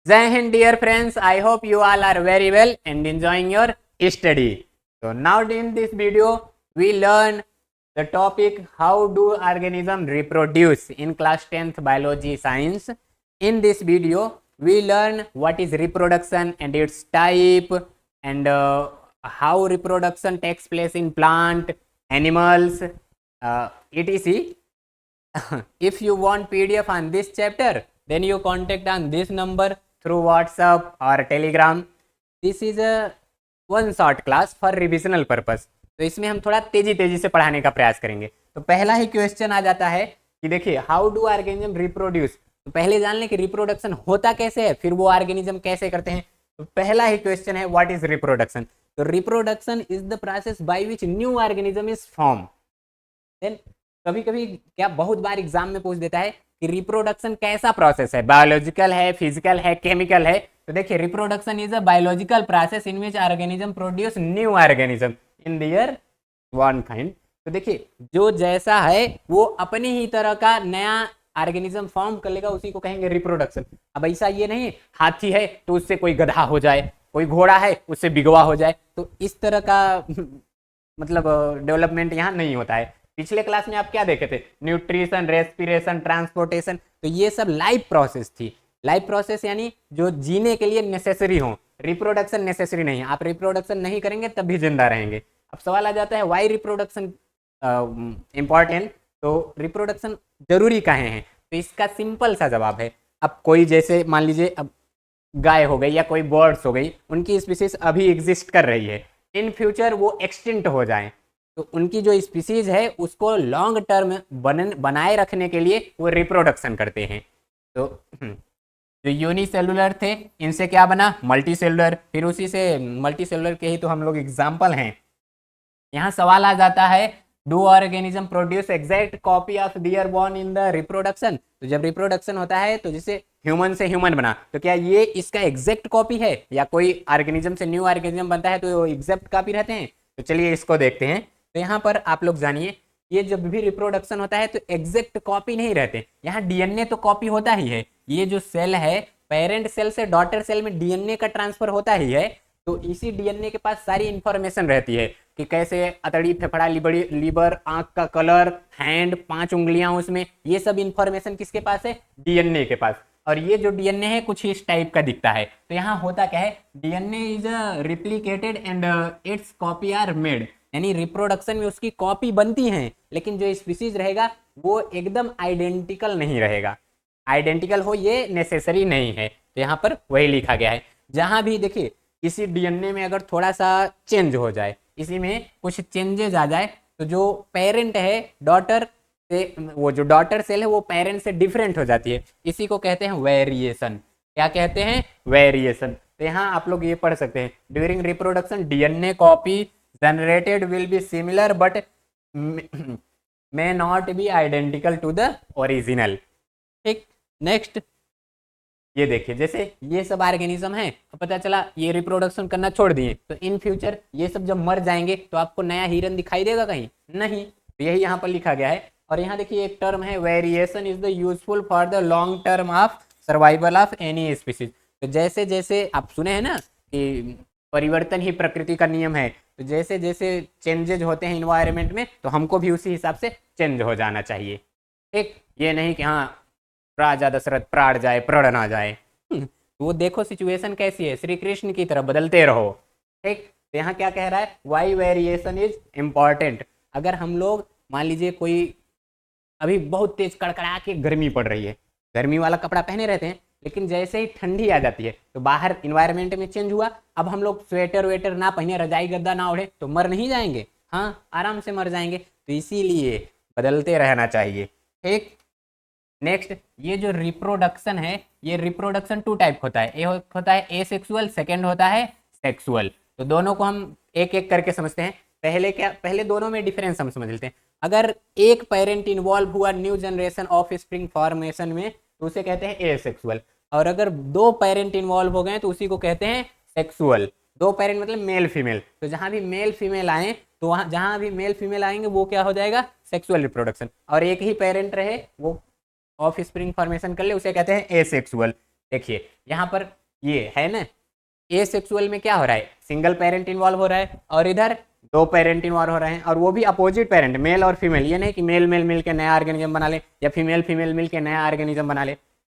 Jai Hind, dear friends. I hope you all are very well and enjoying your study. So now in this video, we learn the topic how do organisms reproduce in class 10th biology science. In this video, we learn what is reproduction and its type and how reproduction takes place in plant, animals, etc. If you want PDF on this chapter, then you contact on this number through WhatsApp or Telegram. This is a one short class for revisional purpose. तो इसमें हम थोड़ा तेजी से पढ़ाने का प्रयास करेंगे. तो पहला ही क्वेश्चन आ जाता है कि देखिए हाउ डू ऑर्गेनिज्म रिप्रोड्यूस. तो पहले जान लें कि रिप्रोडक्शन होता कैसे है, फिर वो ऑर्गेनिज्म कैसे करते हैं. तो पहला ही क्वेश्चन है व्हाट इज रिप्रोडक्शन. तो reproduction is the process by which new organism is form. Then कभी कभी क्या बहुत बार एग्जाम में पूछ देता है कि रिप्रोडक्शन कैसा प्रोसेस है, बायोलॉजिकल है, फिजिकल है, केमिकल है. तो देखिए reproduction is a biological process in which organism produce new organism in their one kind. तो देखिए जो जैसा है वो अपनी ही तरह का नया ऑर्गेनिज्म फॉर्म कर लेगा, उसी को कहेंगे रिप्रोडक्शन. अब ऐसा ये नहीं हाथी है तो उससे कोई गधा हो जाए, कोई घोड़ा है उससे बिगवा हो जाए, तो इस तरह का मतलब डेवलपमेंट यहाँ नहीं होता है. पिछले क्लास में आप क्या देखे थे, न्यूट्रिशन, रेस्पिरेशन, ट्रांसपोर्टेशन, तो ये सब लाइफ प्रोसेस थी. लाइफ प्रोसेस यानी जो जीने के लिए नेसेसरी हो. रिप्रोडक्शन नेसेसरी नहीं. आप रिप्रोडक्शन नहीं करेंगे तब भी जिंदा रहेंगे. अब सवाल आ जाता है वाई रिप्रोडक्शन इंपॉर्टेंट. तो रिप्रोडक्शन जरूरी काहे है, तो इसका सिंपल सा जवाब है. अब कोई जैसे मान लीजिए अब गाय हो गई या कोई बर्ड्स हो गई, उनकी स्पीसीज अभी एग्जिस्ट कर रही है, इन फ्यूचर वो एक्सटिंक्ट हो जाए, तो उनकी जो स्पीसीज है उसको लॉन्ग टर्म बनाए रखने के लिए वो रिप्रोडक्शन करते हैं. तो जो यूनिसेलुलर थे इनसे क्या बना, मल्टी सेलुलर. फिर उसी से मल्टी सेलुलर के ही तो हम लोग एग्जाम्पल हैं. यहाँ सवाल आ जाता है do organism produce exact copy of their born in the reproduction. तो जब रिप्रोडक्शन होता है तो जैसे ह्यूमन से ह्यूमन बना, तो क्या ये इसका एग्जैक्ट कॉपी है, या कोई ऑर्गेनिज्म से न्यू ऑर्गेनिज्म बनता है तो एग्जैक्ट कॉपी रहते हैं. तो चलिए इसको देखते हैं. तो यहाँ पर आप लोग जानिए ये जब भी रिप्रोडक्शन होता है तो एग्जैक्ट कॉपी नहीं रहते. यहाँ डीएनए तो कॉपी होता ही है. ये जो सेल है पेरेंट सेल से डॉटर सेल में डीएनए का ट्रांसफर होता ही है. तो इसी डीएनए के पास सारी इंफॉर्मेशन रहती है कि कैसे अतड़ी, फेफड़ा, लीवर, आंख का कलर, हैंड, 5 उंगलियां उसमें, ये सब इंफॉर्मेशन किसके पास है, डीएनए के पास. और ये जो डीएनए है कुछ इस टाइप का दिखता है. तो यहाँ होता क्या है, DNA is replicated and its copy are made. यानी रिप्रोडक्शन में उसकी कॉपी बनती है, लेकिन जो स्पीसीज रहेगा वो एकदम आइडेंटिकल नहीं रहेगा. आइडेंटिकल हो ये नेसेसरी नहीं है. तो यहाँ पर वही लिखा गया है. जहाँ भी देखिए इसी डीएनए में अगर थोड़ा सा चेंज हो जाए, इसी में कुछ चेंजेस आ जाए, तो जो पेरेंट है डॉटर से, वो जो डॉटर सेल है वो पेरेंट से डिफरेंट हो जाती है. इसी को कहते हैं वेरिएशन. क्या कहते हैं, वेरिएशन. तो यहाँ आप लोग ये पढ़ सकते हैं during reproduction DNA copy generated will be similar but may not be identical to the original. ठीक. नेक्स्ट ये देखिए जैसे ये सब ऑर्गेनिज्म है, पता चला ये रिप्रोडक्शन करना छोड़ दिए, तो इन फ्यूचर ये सब जब मर जाएंगे तो आपको नया हिरन दिखाई देगा कहीं नहीं. तो यही यहाँ पर लिखा गया है. और यहाँ देखिए एक टर्म है variation is the useful for the long term of survival of any species. तो जैसे जैसे आप सुने हैं ना कि परिवर्तन ही प्रकृति का नियम है, तो जैसे जैसे चेंजेज होते हैं इन्वायरमेंट में तो हमको भी उसी हिसाब से चेंज हो जाना चाहिए. ठीक. ये नहीं कि हाँ राजा दशरथ प्राण जाए प्रण ना जाए. वो देखो सिचुएशन कैसी है, श्री कृष्ण की तरह बदलते रहो. ठीक. तो यहाँ क्या कह रहा है, वाई वेरिएशन इज इम्पॉर्टेंट. अगर हम लोग मान लीजिए कोई अभी बहुत तेज कड़कड़ा के गर्मी पड़ रही है, गर्मी वाला कपड़ा पहने रहते हैं, लेकिन जैसे ही ठंडी आ जाती है तो बाहर इन्वायरमेंट में चेंज हुआ, अब हम लोग स्वेटर वेटर ना पहने, रजाई गद्दा ना ओढ़े तो मर नहीं जाएंगे, हाँ आराम से मर जाएंगे. तो इसीलिए बदलते रहना चाहिए. ठीक. नेक्स्ट ये जो रिप्रोडक्शन है, ये रिप्रोडक्शन 2 टाइप होता है. एक होता है एसेक्सुअल, सेकंड होता है सेक्सुअल. तो दोनों को हम एक एक करके समझते हैं. पहले दोनों में डिफरेंस हम समझ लेते हैं. अगर एक पेरेंट इन्वॉल्व हुआ new generation of spring formation में तो उसे कहते हैं एसेक्सुअल. और अगर 2 पेरेंट इन्वॉल्व हो गए तो उसी को कहते हैं सेक्सुअल. 2 पेरेंट मतलब मेल फीमेल. तो जहाँ भी मेल फीमेल आए तो वहाँ जहाँ भी मेल फीमेल आएंगे वो क्या हो जाएगा, सेक्सुअल रिप्रोडक्शन. और एक ही पेरेंट रहे वो ऑफ स्प्रिंग फॉर्मेशन कर ले, उसे कहते हैं एसेक्सुअल. देखिए यहाँ पर ये है ना, एसेक्सुअल में क्या हो रहा है, सिंगल पेरेंट इन्वॉल्व हो रहा है और इधर दो पेरेंट इन्वॉल्व हो रहे हैं, और वो भी अपोजिट पेरेंट, मेल और फीमेल। ये नहीं कि मेल मेल मिल के नया ऑर्गेनिज्म बना ले या फीमेल फीमेल मिल के नया ऑर्गेनिज्म बना ले।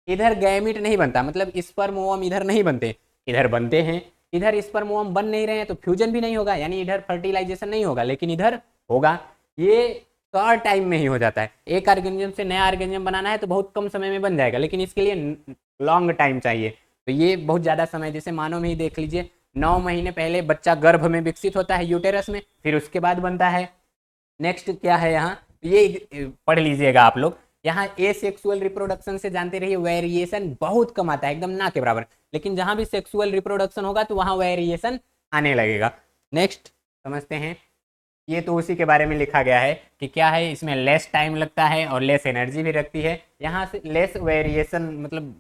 इधर गैमीट नहीं बनता, मतलब स्पर्म ओवम इधर नहीं बनते, इधर बनते हैं। इधर स्पर्म ओवम बन नहीं रहे हैं तो फ्यूजन भी नहीं होगा, यानी इधर फर्टिलाइजेशन नहीं होगा, लेकिन इधर होगा। ये शॉर्ट टाइम में ही हो जाता है। एक ऑर्गेनिज्म से नया ऑर्गेनिज्म बनाना है तो बहुत कम समय में बन जाएगा, लेकिन इसके लिए लॉन्ग टाइम चाहिए, तो ये बहुत ज़्यादा समय, जैसे मानव में ही देख लीजिए, 9 महीने पहले बच्चा गर्भ में विकसित होता है यूटेरस में, फिर उसके बाद बनता है। नेक्स्ट क्या है यहाँ, ये पढ़ लीजिएगा आप लोग। यहाँ एसेक्सुअल रिप्रोडक्शन से जानते रहिए वेरिएशन बहुत कम आता है, एकदम ना के बराबर, लेकिन जहां भी सेक्सुअल रिप्रोडक्शन होगा तो वहां वेरिएशन आने लगेगा। नेक्स्ट समझते हैं, ये तो उसी के बारे में लिखा गया है कि क्या है, इसमें लेस टाइम लगता है और लेस एनर्जी भी रखती है। यहाँ से लेस वेरिएशन मतलब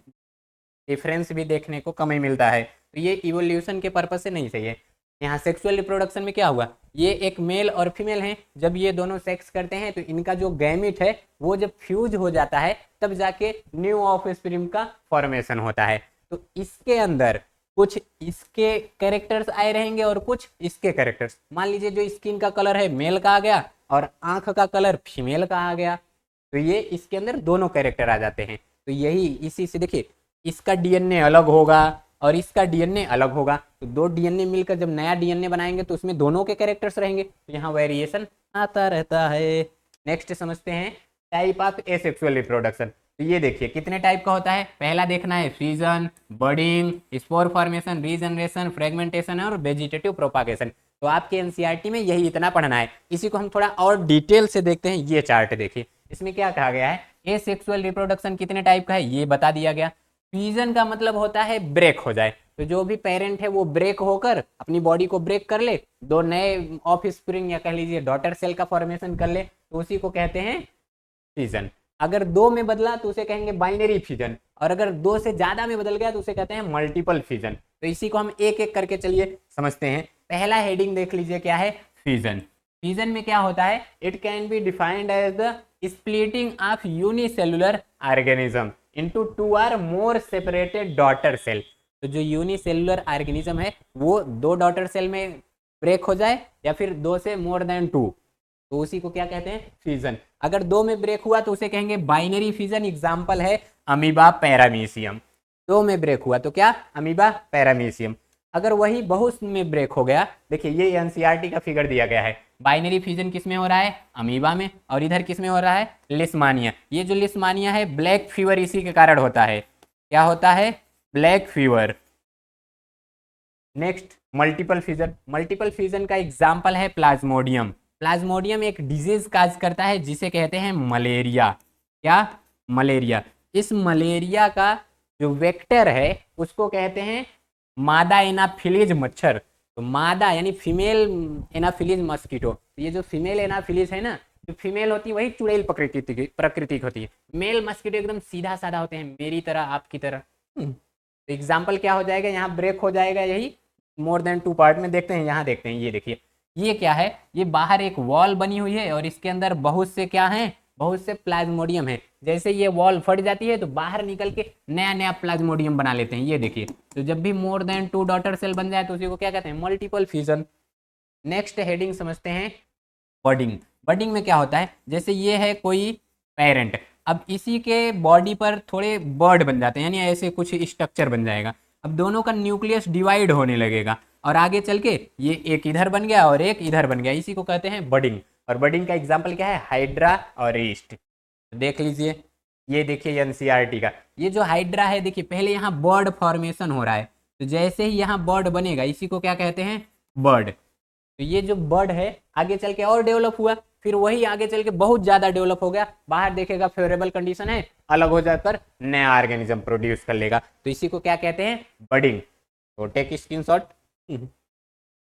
डिफरेंस भी देखने को कम ही मिलता है, तो ये इवोल्यूशन के पर्पज से नहीं सही है। यहाँ सेक्सुअल रिप्रोडक्शन में क्या हुआ, ये एक मेल और फीमेल हैं, जब ये दोनों सेक्स करते हैं तो इनका जो गैमिट है वो जब फ्यूज हो जाता है तब जाके न्यू ऑफस्प्रिंग का फॉर्मेशन होता है। तो इसके अंदर कुछ इसके कैरेक्टर्स आए रहेंगे और कुछ इसके कैरेक्टर्स। मान लीजिए जो स्किन का कलर है मेल का आ गया और आंख का कलर फीमेल का आ गया, तो ये इसके अंदर दोनों कैरेक्टर आ जाते हैं। तो यही इसी से देखिए, इसका डीएनए अलग होगा और इसका डीएनए अलग होगा, तो दो डीएनए मिलकर जब नया डीएनए बनाएंगे तो उसमें दोनों के कैरेक्टर्स रहेंगे, तो यहाँ वेरिएशन आता रहता है। नेक्स्ट समझते हैं टाइप ऑफ एसेक्सुअल रिप्रोडक्शन। तो ये देखिए कितने टाइप का होता है, पहला देखना है fusion, budding, spore formation, regeneration, fragmentation और वेजिटेटिव प्रोपागेशन। तो आपके एनसीईआरटी में यही इतना पढ़ना है। इसी को हम थोड़ा और डिटेल से देखते हैं। ये चार्ट देखिए, इसमें क्या कहा गया है, एसेक्सुअल रिप्रोडक्शन कितने टाइप का है ये बता दिया गया। फ्यूजन का मतलब होता है ब्रेक हो जाए, तो जो भी पेरेंट है वो ब्रेक होकर अपनी बॉडी को ब्रेक कर ले, दो नए ऑफ स्प्रिंग या कह लीजिए डॉटर सेल का फॉर्मेशन कर ले, तो उसी को कहते हैं फ्यूजन। अगर दो में बदला तो उसे कहेंगे बाइनरी फ्यूजन, और अगर दो से ज्यादा में बदल गया तो उसे कहते हैं मल्टीपल फ्यूजन। तो इसी को हम एक एक करके चलिए समझते हैं। पहला हेडिंग देख लीजिए क्या है, फ्यूजन। फ्यूजन में क्या होता है, it can be defined as the splitting of unicellular organism into two or more separated daughter cell. तो जो यूनिसेलुलर ऑर्गेनिज्म है वो दो डॉटर सेल में ब्रेक हो जाए या फिर दो से मोर देन टू, तो उसी को क्या कहते हैं, फ्यूजन। अगर दो में ब्रेक हुआ तो उसे कहेंगे बाइनरी फ्यूजन। एग्जांपल है अमीबा पैरामीशियम। दो में ब्रेक हुआ तो क्या, अमीबा पैरामीशियम। अगर वही बहुत में ब्रेक हो गया, देखिए ये एनसीईआरटी का फिगर दिया गया है, बाइनरी फ्यूजन किस में हो रहा है, अमीबा में, और इधर किस में हो रहा है, लिस्मानिया। ये जो लिस्मानिया है ब्लैक फीवर इसी के कारण होता है। क्या होता है, black fever. Next multiple fusion. Multiple fusion का एग्जाम्पल है प्लाज्मोडियम। प्लाज्मोडियम एक डिजीज काज करता है जिसे कहते हैं मलेरिया। क्या, मलेरिया। इस मलेरिया का जो वेक्टर है उसको कहते हैं मादा एनाफिलीज मच्छर। तो मादा यानी फीमेल एनाफिलीज मस्कीटो। ये जो फीमेल एनाफिलीज है ना, जो फीमेल होती है वही चुड़ैल प्रकृति की होती है। मेल मस्कीटो एकदम सीधा साधा होते हैं, मेरी तरह आपकी तरह। तो एग्जाम्पल क्या हो जाएगा, यहाँ ब्रेक हो जाएगा, यही मोर देन टू पार्ट में देखते हैं। यहाँ देखते हैं, ये देखिए ये क्या है, ये बाहर एक वॉल बनी हुई है और इसके अंदर बहुत से क्या हैं, बहुत से प्लाज्मोडियम है। जैसे ये वॉल फट जाती है तो बाहर निकल के नया नया प्लाज्मोडियम बना लेते हैं। ये देखिए, तो जब भी more than two daughter cell बन जाए तो उसी को क्या कहते हैं, मल्टीपल फ्यूजन। नेक्स्ट हेडिंग समझते हैं बडिंग। बडिंग में क्या होता है, जैसे ये है कोई पेरेंट, अब इसी के बॉडी पर थोड़े बर्ड बन जाते हैं, यानी ऐसे कुछ स्ट्रक्चर बन जाएगा। अब दोनों का न्यूक्लियस डिवाइड होने लगेगा और आगे चल के ये एक इधर बन गया और एक इधर बन गया, इसी को कहते हैं बडिंग। और बडिंग का एग्जाम्पल क्या है, हाइड्रा और ईस्ट। देख लीजिए, ये देखिए एनसीईआरटी का, ये जो हाइड्रा है देखिए पहले यहाँ बर्ड फॉर्मेशन हो रहा है, तो जैसे ही यहाँ बर्ड बनेगा इसी को क्या कहते हैं, बर्ड। तो ये जो बर्ड है आगे चल के और डेवलप हुआ, फिर वही आगे चल के बहुत ज्यादा डेवलप हो गया, बाहर देखेगा फेवरेबल कंडीशन है, अलग हो जाकर नया ऑर्गेनिज्म प्रोड्यूस कर लेगा, तो इसी को क्या कहते हैं, बडिंग। तो टेक स्क्रीनशॉट।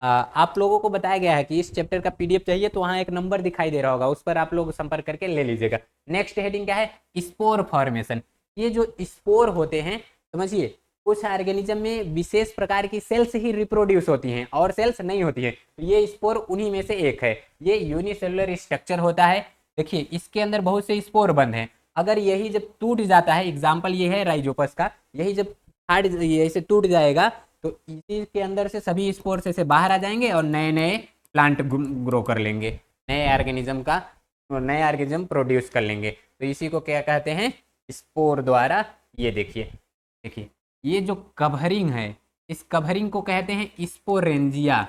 आप लोगों को बताया गया है कि इस चैप्टर का पीडीएफ चाहिए तो वहाँ एक नंबर दिखाई दे रहा होगा, उस पर आप लोग संपर्क करके ले लीजिएगा। नेक्स्ट हेडिंग क्या है, स्पोर फॉर्मेशन। ये जो स्पोर होते हैं, समझिए कुछ ऑर्गेनिज्म में विशेष प्रकार की सेल्स ही रिप्रोड्यूस होती हैं और सेल्स नहीं होती है, तो ये स्पोर उन्हीं में से एक है। ये यूनिसेलुलर स्ट्रक्चर होता है, देखिए इसके अंदर बहुत से स्पोर बंद हैं। अगर यही जब टूट जाता है, एग्जाम्पल ये है राइजोपस का, यही जब हार्ड ये ऐसे टूट जाएगा तो इसी के अंदर से सभी स्पोर्स ऐसे बाहर आ जाएंगे और नए नए प्लांट ग्रो कर लेंगे, नए ऑर्गेनिज्म प्रोड्यूस कर लेंगे। तो इसी को क्या कहते हैं, स्पोर द्वारा। ये देखिए देखिए ये जो कवरिंग है, इस कवरिंग को कहते हैं स्पोरेंजिया।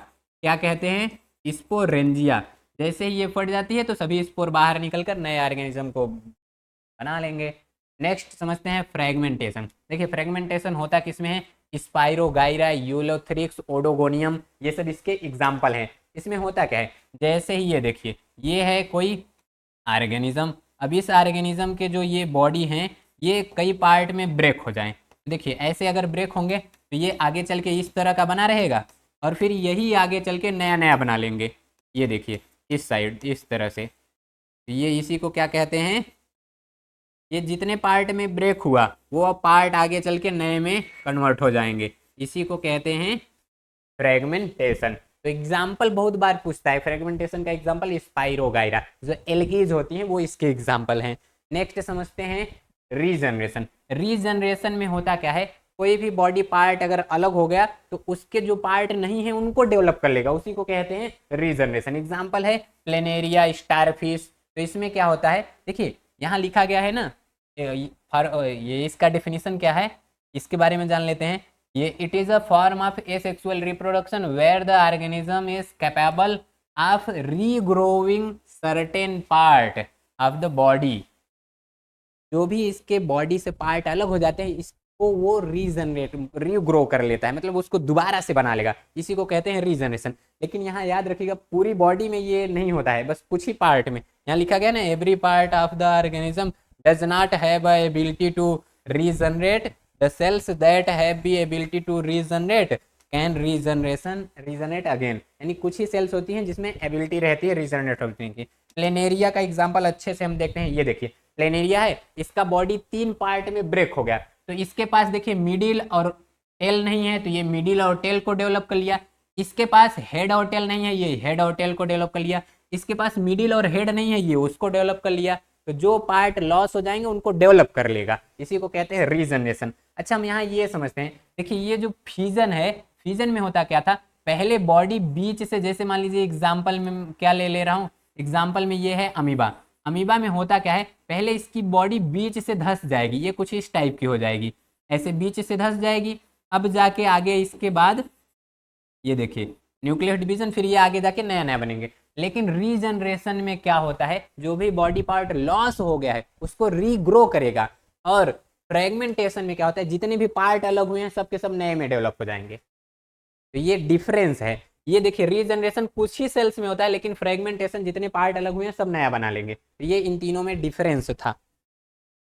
क्या कहते हैं, स्पोरेंजिया। जैसे ही ये फट जाती है तो सभी स्पोर बाहर निकलकर नए ऑर्गेनिज्म को बना लेंगे। नेक्स्ट समझते हैं फ्रेगमेंटेशन। देखिए फ्रेगमेंटेशन होता किसमें है, स्पाइरोगाइरा, यूलोथ्रिक्स, ओडोगोनियम, ये सब इसके एग्जाम्पल हैं। इसमें होता क्या है, जैसे ही ये देखिए ये है कोई ऑर्गेनिज्म, अब इस ऑर्गेनिज्म के जो ये बॉडी हैं ये कई पार्ट में ब्रेक हो जाएं, देखिए ऐसे अगर ब्रेक होंगे तो ये आगे चल के इस तरह का बना रहेगा और फिर यही आगे चल के नया नया बना लेंगे। ये देखिए इस साइड इस तरह से, ये इसी को क्या कहते हैं, ये जितने पार्ट में ब्रेक हुआ वो पार्ट आगे चल के नए में कन्वर्ट हो जाएंगे, इसी को कहते हैं फ्रेगमेंटेशन। तो एग्जाम्पल बहुत बार पूछता है, फ्रेगमेंटेशन का एग्जाम्पल स्पाइरोगाइरा, जो एल्गीज होती हैं वो इसके एग्जाम्पल हैं। नेक्स्ट समझते हैं रीजनरेशन। रीजनरेशन में होता क्या है, कोई भी बॉडी पार्ट अगर अलग हो गया तो उसके जो पार्ट नहीं है उनको डेवलप कर लेगा, उसी को कहते हैं रीजनरेशन। एग्जाम्पल है प्लेनेरिया, स्टारफिश। तो इसमें क्या होता है, देखिए यहाँ लिखा गया है ना, ये इसका डेफिनेशन क्या है, इसके बारे में जान लेते हैं। ये it is a form of asexual reproduction where the organism is capable of regrowing certain part of the body. जो भी इसके बॉडी से पार्ट अलग हो जाते हैं इसको वो रीग्रो कर लेता है, मतलब उसको दोबारा से बना लेगा, इसी को कहते हैं रीजनरेशन। लेकिन यहाँ याद रखिएगा पूरी बॉडी में ये नहीं होता है, बस कुछ ही पार्ट में। यहाँ लिखा गया ना, every part of the organism does not have ability to regenerate, the cells that have the ability to regenerate can regenerate again. यानी कुछ ही सेल्स होती हैं जिसमें एबिलिटी रहती है रीजनरेट होने की। प्लेनेरिया का एग्जाम्पल अच्छे से हम देखते हैं, ये देखिए प्लेनेरिया है, इसका बॉडी 3 पार्ट में ब्रेक हो गया, तो इसके पास देखिए मिडिल और टेल नहीं है तो ये मिडिल और टेल को डेवलप कर लिया। इसके पास हेड और टेल नहीं है, ये हेड और टेल को डेवलप कर लिया। इसके पास मिडिल और हेड नहीं है, ये उसको डेवलप कर लिया। तो जो पार्ट लॉस हो जाएंगे उनको डेवलप कर लेगा, इसी को कहते हैं रीजनरेशन। अच्छा हम यहाँ ये समझते हैं, देखिए ये जो फ्यूजन है, फ्यूजन में होता क्या था, पहले बॉडी बीच से, जैसे मान लीजिए एग्जाम्पल में क्या ले रहा हूँ, एग्जाम्पल में ये है अमीबा। अमीबा में होता क्या है, पहले इसकी बॉडी बीच से धंस जाएगी, ये कुछ इस टाइप की हो जाएगी, ऐसे बीच से धंस जाएगी। अब जाके आगे इसके बाद ये देखिए न्यूक्लियर डिवीजन, फिर ये आगे जाके नया नया बनेंगे। लेकिन रीजनरेशन में क्या होता है, जो भी बॉडी पार्ट लॉस हो गया है उसको रीग्रो करेगा। और फ्रेगमेंटेशन में क्या होता है, जितने भी पार्ट अलग हुए हैं सब के सब नए में डेवलप हो जाएंगे। तो ये डिफरेंस है। ये देखिए रीजनरेशन कुछ ही सेल्स में होता है, लेकिन फ्रेगमेंटेशन जितने पार्ट अलग हुए हैं सब नया बना लेंगे। तो ये इन तीनों में डिफरेंस था।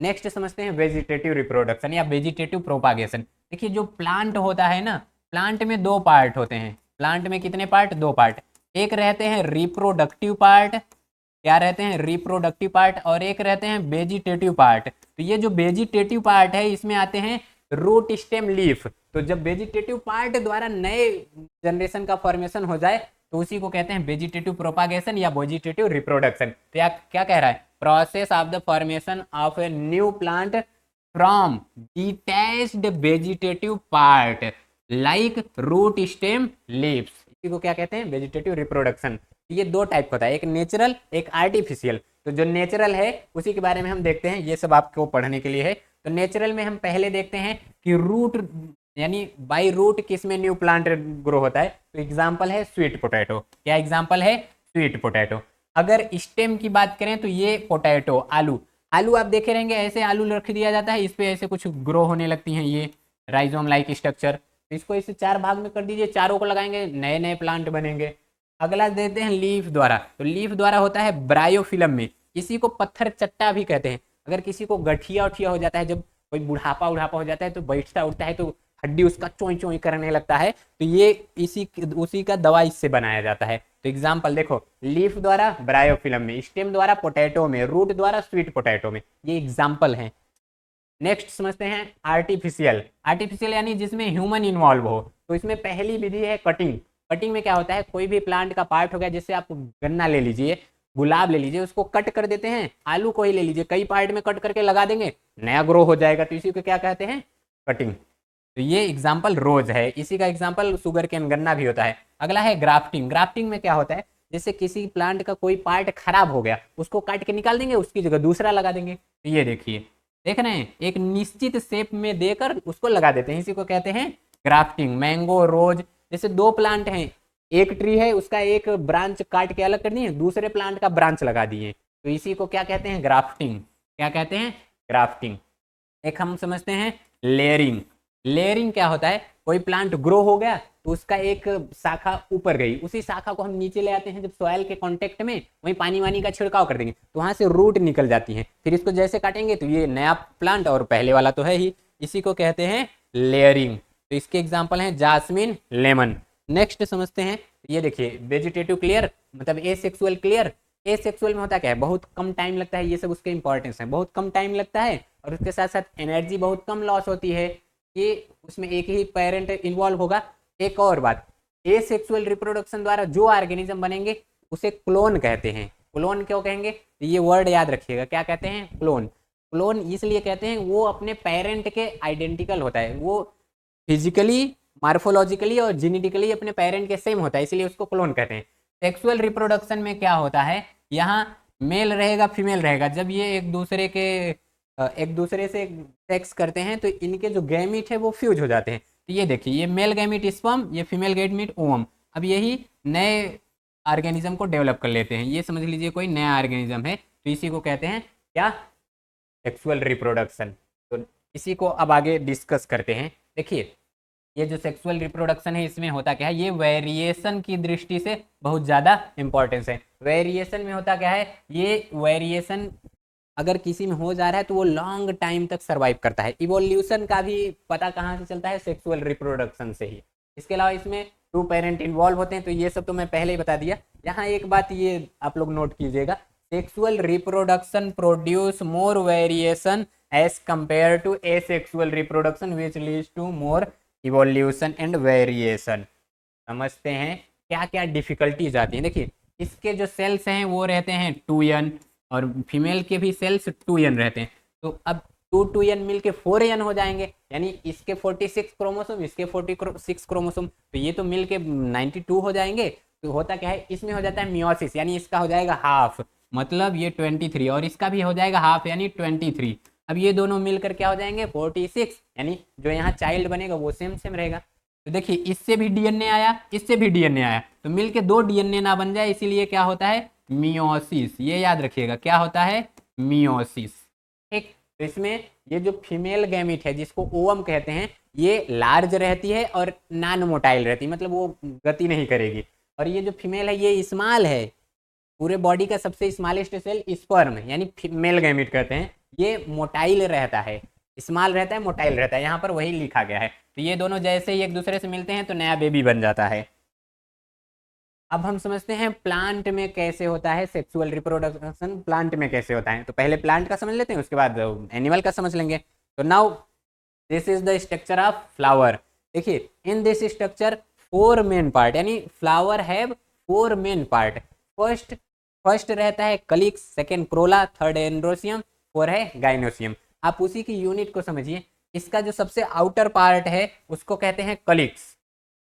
नेक्स्ट समझते हैं वेजिटेटिव रिप्रोडक्शन या वेजिटेटिव प्रोपागेशन। देखिए जो प्लांट होता है ना, प्लांट में 2 पार्ट होते हैं। प्लांट में कितने पार्ट, 2 पार्ट। एक रहते हैं रिप्रोडक्टिव पार्ट, क्या रहते हैं, रिप्रोडक्टिव पार्ट, और एक रहते हैं वेजिटेटिव पार्ट। तो ये जो वेजिटेटिव पार्ट है इसमें आते हैं रूट, स्टेम, लीफ। तो जब वेजिटेटिव पार्ट द्वारा नए जनरेशन का फॉर्मेशन हो जाए तो उसी को कहते हैं वेजिटेटिव प्रोपागेशन या वेजिटेटिव रिप्रोडक्शन। तो क्या कह रहा है, process of the formation of a new plant from detached vegetative part like root, stem, leaves, इसी को क्या कहते हैं, वेजिटेटिव रिप्रोडक्शन। ये 2 टाइप का होता है, एक नेचुरल एक आर्टिफिशियल। तो जो नेचुरल है उसी के बारे में हम देखते हैं, ये सब आपको पढ़ने के लिए है। तो नेचुरल में हम पहले देखते हैं कि रूट यानी बाय रूट किस में न्यू प्लांट ग्रो होता है। तो एग्जांपल है स्वीट पोटैटो। क्या एग्जांपल है, स्वीट पोटैटो। अगर स्टेम की बात करें तो ये पोटैटो, आलू। आलू आप देखे रहेंगे ऐसे आलू रख दिया जाता है, इस पे ऐसे कुछ ग्रो होने लगती हैं, ये राइजोम लाइक स्ट्रक्चर। तो इसको इसे 4 भाग में कर दीजिए, चारों को लगाएंगे नए नए प्लांट बनेंगे। अगला देते हैं लीफ द्वारा। तो लीफ द्वारा होता है ब्रायोफिलम में, इसी को पत्थर चट्टा भी कहते हैं। अगर किसी को गठिया उठिया हो जाता है, जब कोई बुढ़ापा हो जाता है तो बैठता उठता है तो हड्डी उसका चोई चोई करने लगता है, तो ये उसी का दवा इससे बनाया जाता है। तो एग्जाम्पल देखो, लीफ द्वारा ब्रायोफिलम में, स्टेम द्वारा पोटैटो में, रूट द्वारा स्वीट पोटैटो में, ये एग्जाम्पल हैं। नेक्स्ट समझते हैं आर्टिफिशियल। आर्टिफिशियल यानी जिसमें ह्यूमन इन्वॉल्व हो। तो इसमें पहली विधि है कटिंग। कटिंग में क्या होता है, कोई भी प्लांट का पार्ट हो गया, जैसे आप गन्ना ले लीजिए, गुलाब ले लीजिए, उसको कट कर देते हैं। आलू को ही ले लीजिए, कई पार्ट में कट करके लगा देंगे, नया ग्रो हो जाएगा। तो इसी को क्या कहते हैं, कटिंग। तो ये एग्जाम्पल रोज है, इसी का एग्जाम्पल शुगर केन गन्ना भी होता है। अगला है ग्राफ्टिंग। ग्राफ्टिंग में क्या होता है, जैसे किसी प्लांट का कोई पार्ट खराब हो गया, उसको काट के निकाल देंगे, उसकी जगह दूसरा लगा देंगे। तो ये देखिए, देख रहे हैं, एक निश्चित शेप में देकर उसको लगा देते हैं, इसी को कहते हैं ग्राफ्टिंग। मैंगो, रोज, जैसे दो प्लांट हैं, एक ट्री है, उसका एक ब्रांच काट के अलग कर दिए, दूसरे प्लांट का ब्रांच लगा दिए, तो इसी को क्या कहते हैं, ग्राफ्टिंग। क्या कहते हैं, ग्राफ्टिंग। एक हम समझते हैं लेयरिंग। लेयरिंग क्या होता है, कोई प्लांट ग्रो हो गया तो उसका एक शाखा ऊपर गई, उसी शाखा को हम नीचे ले आते हैं, जब सॉइल के कांटेक्ट में वहीं पानी वानी का छिड़काव कर देंगे तो वहां से रूट निकल जाती है, फिर इसको जैसे काटेंगे तो ये नया प्लांट और पहले वाला तो है ही, इसी को कहते हैं लेयरिंग। तो इसके एग्जाम्पल हैं जास्मिन, लेमन। नेक्स्ट समझते हैं, ये देखिए वेजिटेटिव क्लियर मतलब एसेक्सुअल क्लियर। एसेक्सुअल में होता क्या है, बहुत कम टाइम लगता है, ये सब उसके इंपॉर्टेंस है, बहुत कम टाइम लगता है और उसके साथ साथ एनर्जी बहुत कम लॉस होती है, ये उसमें एक ही पेरेंट इन्वॉल्व होगा। एक और बात, एसेक्सुअल रिप्रोडक्शन द्वारा जो ऑर्गेनिज्म बनेंगे उसे क्लोन कहते हैं। क्लोन क्यों कहेंगे, ये वर्ड याद रखिएगा, क्या कहते हैं, क्लोन। क्लोन इसलिए कहते हैं वो अपने पेरेंट के आइडेंटिकल होता है, वो फिजिकली, मार्फोलॉजिकली और जेनेटिकली अपने पेरेंट के सेम होता है, इसलिए उसको क्लोन कहते हैं। सेक्सुअल रिप्रोडक्शन में क्या होता है, यहाँ मेल रहेगा, फीमेल रहेगा, जब ये एक दूसरे से सेक्स करते हैं तो इनके जो गैमीट है वो फ्यूज हो जाते हैं। तो ये देखिए, ये मेल गैमीट स्पर्म, ये फीमेल गैमीट ओवम, अब यही नए ऑर्गेनिज्म को डेवलप कर लेते हैं। ये समझ लीजिए कोई नया ऑर्गेनिज्म है, तो इसी को कहते हैं क्या, सेक्सुअल रिप्रोडक्शन। तो इसी को अब आगे डिस्कस करते हैं। देखिए, ये जो सेक्सुअल रिप्रोडक्शन है इसमें होता क्या है, ये वेरिएशन की दृष्टि से बहुत ज़्यादा इंपॉर्टेंस है। वेरिएशन में होता क्या है, ये वेरिएशन अगर किसी में हो जा रहा है तो वो लॉन्ग टाइम तक सर्वाइव करता है। इवोल्यूशन का भी पता कहाँ से चलता है, सेक्सुअल रिप्रोडक्शन से ही। इसके अलावा इसमें टू पेरेंट इन्वॉल्व होते हैं, तो ये सब तो मैं पहले ही बता दिया। यहाँ एक बात ये आप लोग नोट कीजिएगा, sexual reproduction produce more variation as compare to asexual reproduction which leads to more evolution and variation. समझते हैं क्या क्या डिफिकल्टीज आती हैं। देखिए, इसके जो सेल्स हैं वो रहते हैं 2n और फीमेल के भी सेल्स 2n रहते हैं, तो अब 2n मिलके 4n हो जाएंगे, यानी इसके 46 क्रोमोसोम, इसके 46 क्रोमोसोम, तो ये तो मिलके 92 हो जाएंगे। तो होता क्या है, इसमें हो जाता है मियोसिस, यानी इसका हो जाएगा हाफ, मतलब ये 23, और इसका भी हो जाएगा हाफ यानी 23। अब ये दोनों मिलकर क्या हो जाएंगे, 46, यानी जो यहाँ चाइल्ड बनेगा वो सेम सेम रहेगा। तो देखिए, इससे भी डीएनए आया, इससे भी डीएनए आया, तो मिलके दो डीएनए ना बन जाए, इसीलिए क्या होता है, मियोसिस। ये याद रखिएगा, क्या होता है, मियोसिस। ठीक, तो इसमें ये जो फीमेल गैमीट है जिसको ओवम कहते हैं, ये लार्ज रहती है और नॉन मोटाइल रहती है, मतलब वो गति नहीं करेगी। और ये जो फीमेल है ये स्मॉल है, पूरे बॉडी का सबसे स्मॉलेस्ट सेल स्पर्म है, यानी मेल गैमीट कहते हैं, ये मोटाइल रहता है, स्मॉल रहता है, मोटाइल रहता है, यहाँ पर वही लिखा गया है। तो ये दोनों जैसे ही एक दूसरे से मिलते हैं तो नया बेबी बन जाता है। अब हम समझते हैं प्लांट में कैसे होता है सेक्सुअल रिप्रोडक्शन, प्लांट में कैसे होता है। तो पहले प्लांट का समझ लेते हैं, उसके बाद एनिमल का समझ लेंगे। तो now this is the structure of flower. देखिए, in this structure 4 main part, यानी flower have 4 main part. First रहता है calyx, second corolla, third androecium, 4 है गाइनोसियम। आप उसी की यूनिट को समझिए, इसका जो सबसे आउटर पार्ट है उसको कहते हैं कलिक्स।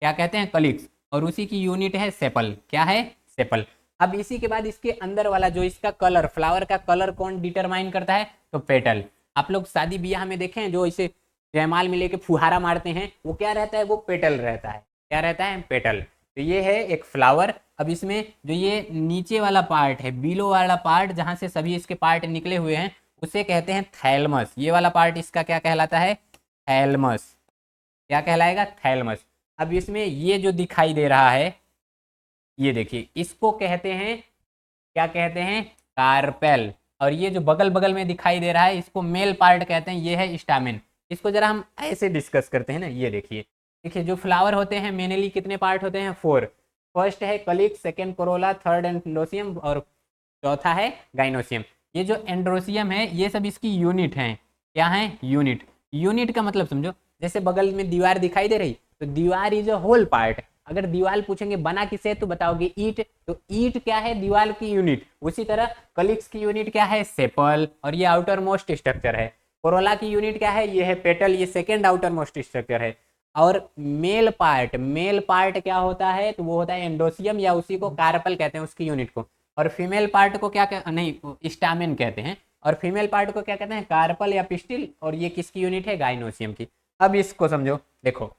क्या कहते हैं, कलिक्स, और उसी की यूनिट है सेपल। क्या है, सेपल। अब इसी के बाद इसके अंदर वाला जो इसका कलर, फ्लावर का कलर कौन डिटरमाइन करता है, तो पेटल। आप लोग शादी ब्याह में देखें जो इसे जयमाल में लेके फुहारा मारते हैं, वो क्या रहता है, वो पेटल रहता है। क्या रहता है, पेटल। तो ये है एक फ्लावर। अब इसमें जो ये नीचे वाला पार्ट है, बिलो वाला पार्ट, जहां से सभी इसके पार्ट निकले हुए हैं, उसे कहते हैं थैलमस। ये वाला पार्ट इसका क्या कहलाता है, थैलमस। क्या कहलाएगा, थैलमस। अब इसमें ये जो दिखाई दे रहा है, ये देखिए, इसको कहते हैं, क्या कहते हैं, कार्पेल। और ये जो बगल बगल में दिखाई दे रहा है, इसको मेल पार्ट कहते हैं, ये है स्टामिन। इसको जरा हम ऐसे डिस्कस करते हैं ना। ये देखिए, जो फ्लावर होते हैं मेनली कितने पार्ट होते हैं, 4। फर्स्ट है कलिक, सेकेंड कोरोला, थर्ड एंड्रोसियम और चौथा है गाइनोसियम। ये जो एंड्रोसियम है ये सब इसकी यूनिट हैं। क्या है, यूनिट। यूनिट का मतलब समझो, जैसे बगल में दीवार दिखाई दे रही, तो दीवार इज अ होल पार्ट। अगर दीवार पूछेंगे बना किसे, तो बताओगे ईट, तो ईट क्या है, दीवार की यूनिट। उसी तरह कलिक्स की यूनिट क्या है, सेपल, और ये आउटर मोस्ट स्ट्रक्चर है। कोरोला की यूनिट क्या है, ये है पेटल, ये सेकेंड आउटर मोस्ट स्ट्रक्चर है। और मेल पार्ट क्या होता है, तो वो होता है एंडोसियम या उसी को कार्पल कहते हैं उसकी यूनिट को। और फीमेल पार्ट को क्या नहीं स्टामेन कहते हैं, और फीमेल पार्ट को क्या कहते हैं, कार्पल या पिस्टिल। और ये किसकी यूनिट है, गाइनोसियम की। अब इसको समझो, देखो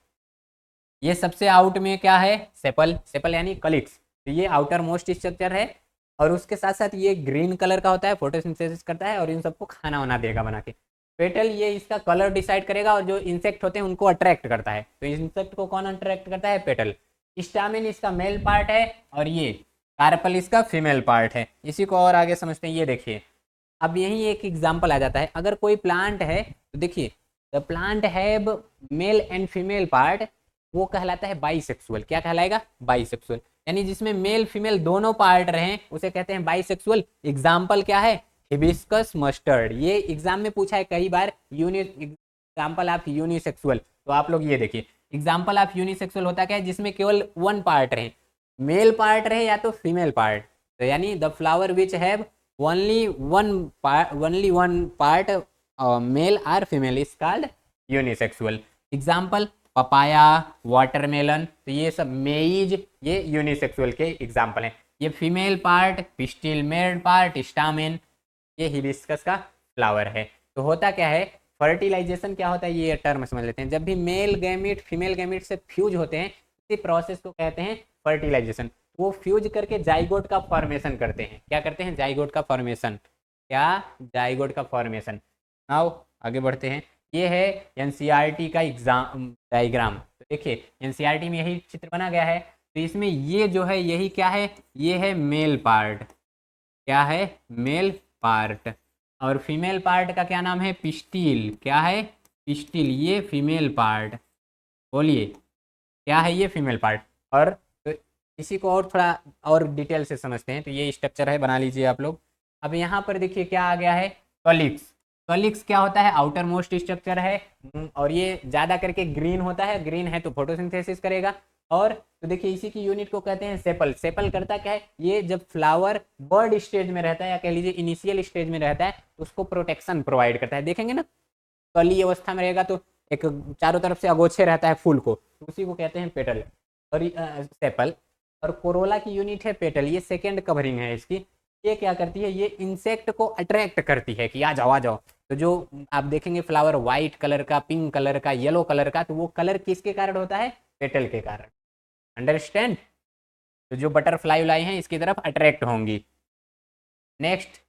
ये सबसे आउट में क्या है, सेपल यानी कलिक्स, तो ये आउटर मोस्ट स्ट्रक्चर है। और उसके साथ साथ ये ग्रीन कलर का होता है, फोटोसिंथेसिस करता है और इन सबको खाना वाना देगा बना के। पेटल ये इसका कलर डिसाइड करेगा, और जो इंसेक्ट होते हैं उनको अट्रैक्ट करता है। तो इंसेक्ट को कौन अट्रैक्ट करता है, पेटल। स्टामिन इसका मेल पार्ट है, और ये कार्पल इसका फीमेल पार्ट है। इसी को और आगे समझते हैं, ये देखिए अब यही एक एग्जाम्पल आ जाता है। अगर कोई प्लांट है तो देखिए the plant have male and female part, वो कहलाता है बाइसेक्सुअल। क्या कहलाएगा, बाइसेक्सुअल, यानी जिसमें मेल फीमेल दोनों पार्ट रहे उसे कहते हैं बाइसेक्सुअल। एग्जाम्पल क्या है, हिबिस्कस मस्टर्ड, ये एग्जाम में पूछा है कई बार। एग्जाम्पल ऑफ यूनिसेक्सुअल, तो आप लोग ये देखिए एग्जाम्पल ऑफ यूनिसेक्सुअल होता क्या है, जिसमें केवल वन पार्ट रहे, मेल पार्ट रहे या तो फीमेल पार्ट। तो यानी the flower which have only one part male or female is called unisexual. Example papaya, watermelon, तो ये सब मेज ये यूनिसेक्सुअल के एग्जाम्पल हैं। ये female part pistil, male part stamen, ये हिबिस्कस का फ्लावर है। तो होता क्या है, फर्टिलाइजेशन क्या होता है, ये टर्म समझ लेते हैं। जब भी मेल गैमीट फीमेल गैमीट से फ्यूज होते हैं, इसी प्रोसेस को कहते हैं फर्टिलाइजेशन। वो फ्यूज करके जाइगोट का फॉर्मेशन करते हैं। क्या करते हैं, जाइगोट का फॉर्मेशन। क्या, जाइगोट का फॉर्मेशन। आओ आगे बढ़ते हैं। ये है एनसीईआरटी का एग्जाम डायग्राम। तो देखिए एनसीईआरटी में यही चित्र बना गया है। तो इसमें ये जो है यही क्या है, ये है मेल पार्ट। क्या है, मेल पार्ट। और फीमेल पार्ट का क्या नाम है, पिस्टिल। क्या है, पिस्टिल, ये फीमेल पार्ट। बोलिए क्या है, ये फीमेल पार्ट। और तो इसी को और थोड़ा और डिटेल से समझते हैं। तो ये स्ट्रक्चर है, बना लीजिए आप लोग। अब यहाँ पर देखिए क्या आ गया है, कलिक्स। कलिक्स क्या होता है, आउटर मोस्ट स्ट्रक्चर है। और ये ज़्यादा करके ग्रीन होता है, ग्रीन है तो फोटोसिंथेसिस करेगा। और तो देखिए इसी की यूनिट को कहते हैं सेपल। सेपल करता क्या है, ये जब फ्लावर बर्ड स्टेज में रहता है या कह लीजिए इनिशियल स्टेज में रहता है, उसको प्रोटेक्शन प्रोवाइड करता है। देखेंगे ना, कली अवस्था में रहेगा तो एक चारों तरफ से अगोछे रहता है फूल को, तो उसी को कहते हैं पेटल और सेपल। और कोरोला की यूनिट है पेटल, ये सेकेंड कवरिंग है इसकी। ये क्या करती है, ये इंसेक्ट को अट्रैक्ट करती है कि आ जाओ आ जाओ। तो जो आप देखेंगे फ्लावर व्हाइट कलर का, पिंक कलर का, येलो कलर का, तो वो कलर किसके कारण होता है, पेटल के कारण। अंडरस्टैंड। तो जो बटरफ्लाई उलाई हैं इसकी तरफ अट्रैक्ट होंगी। Next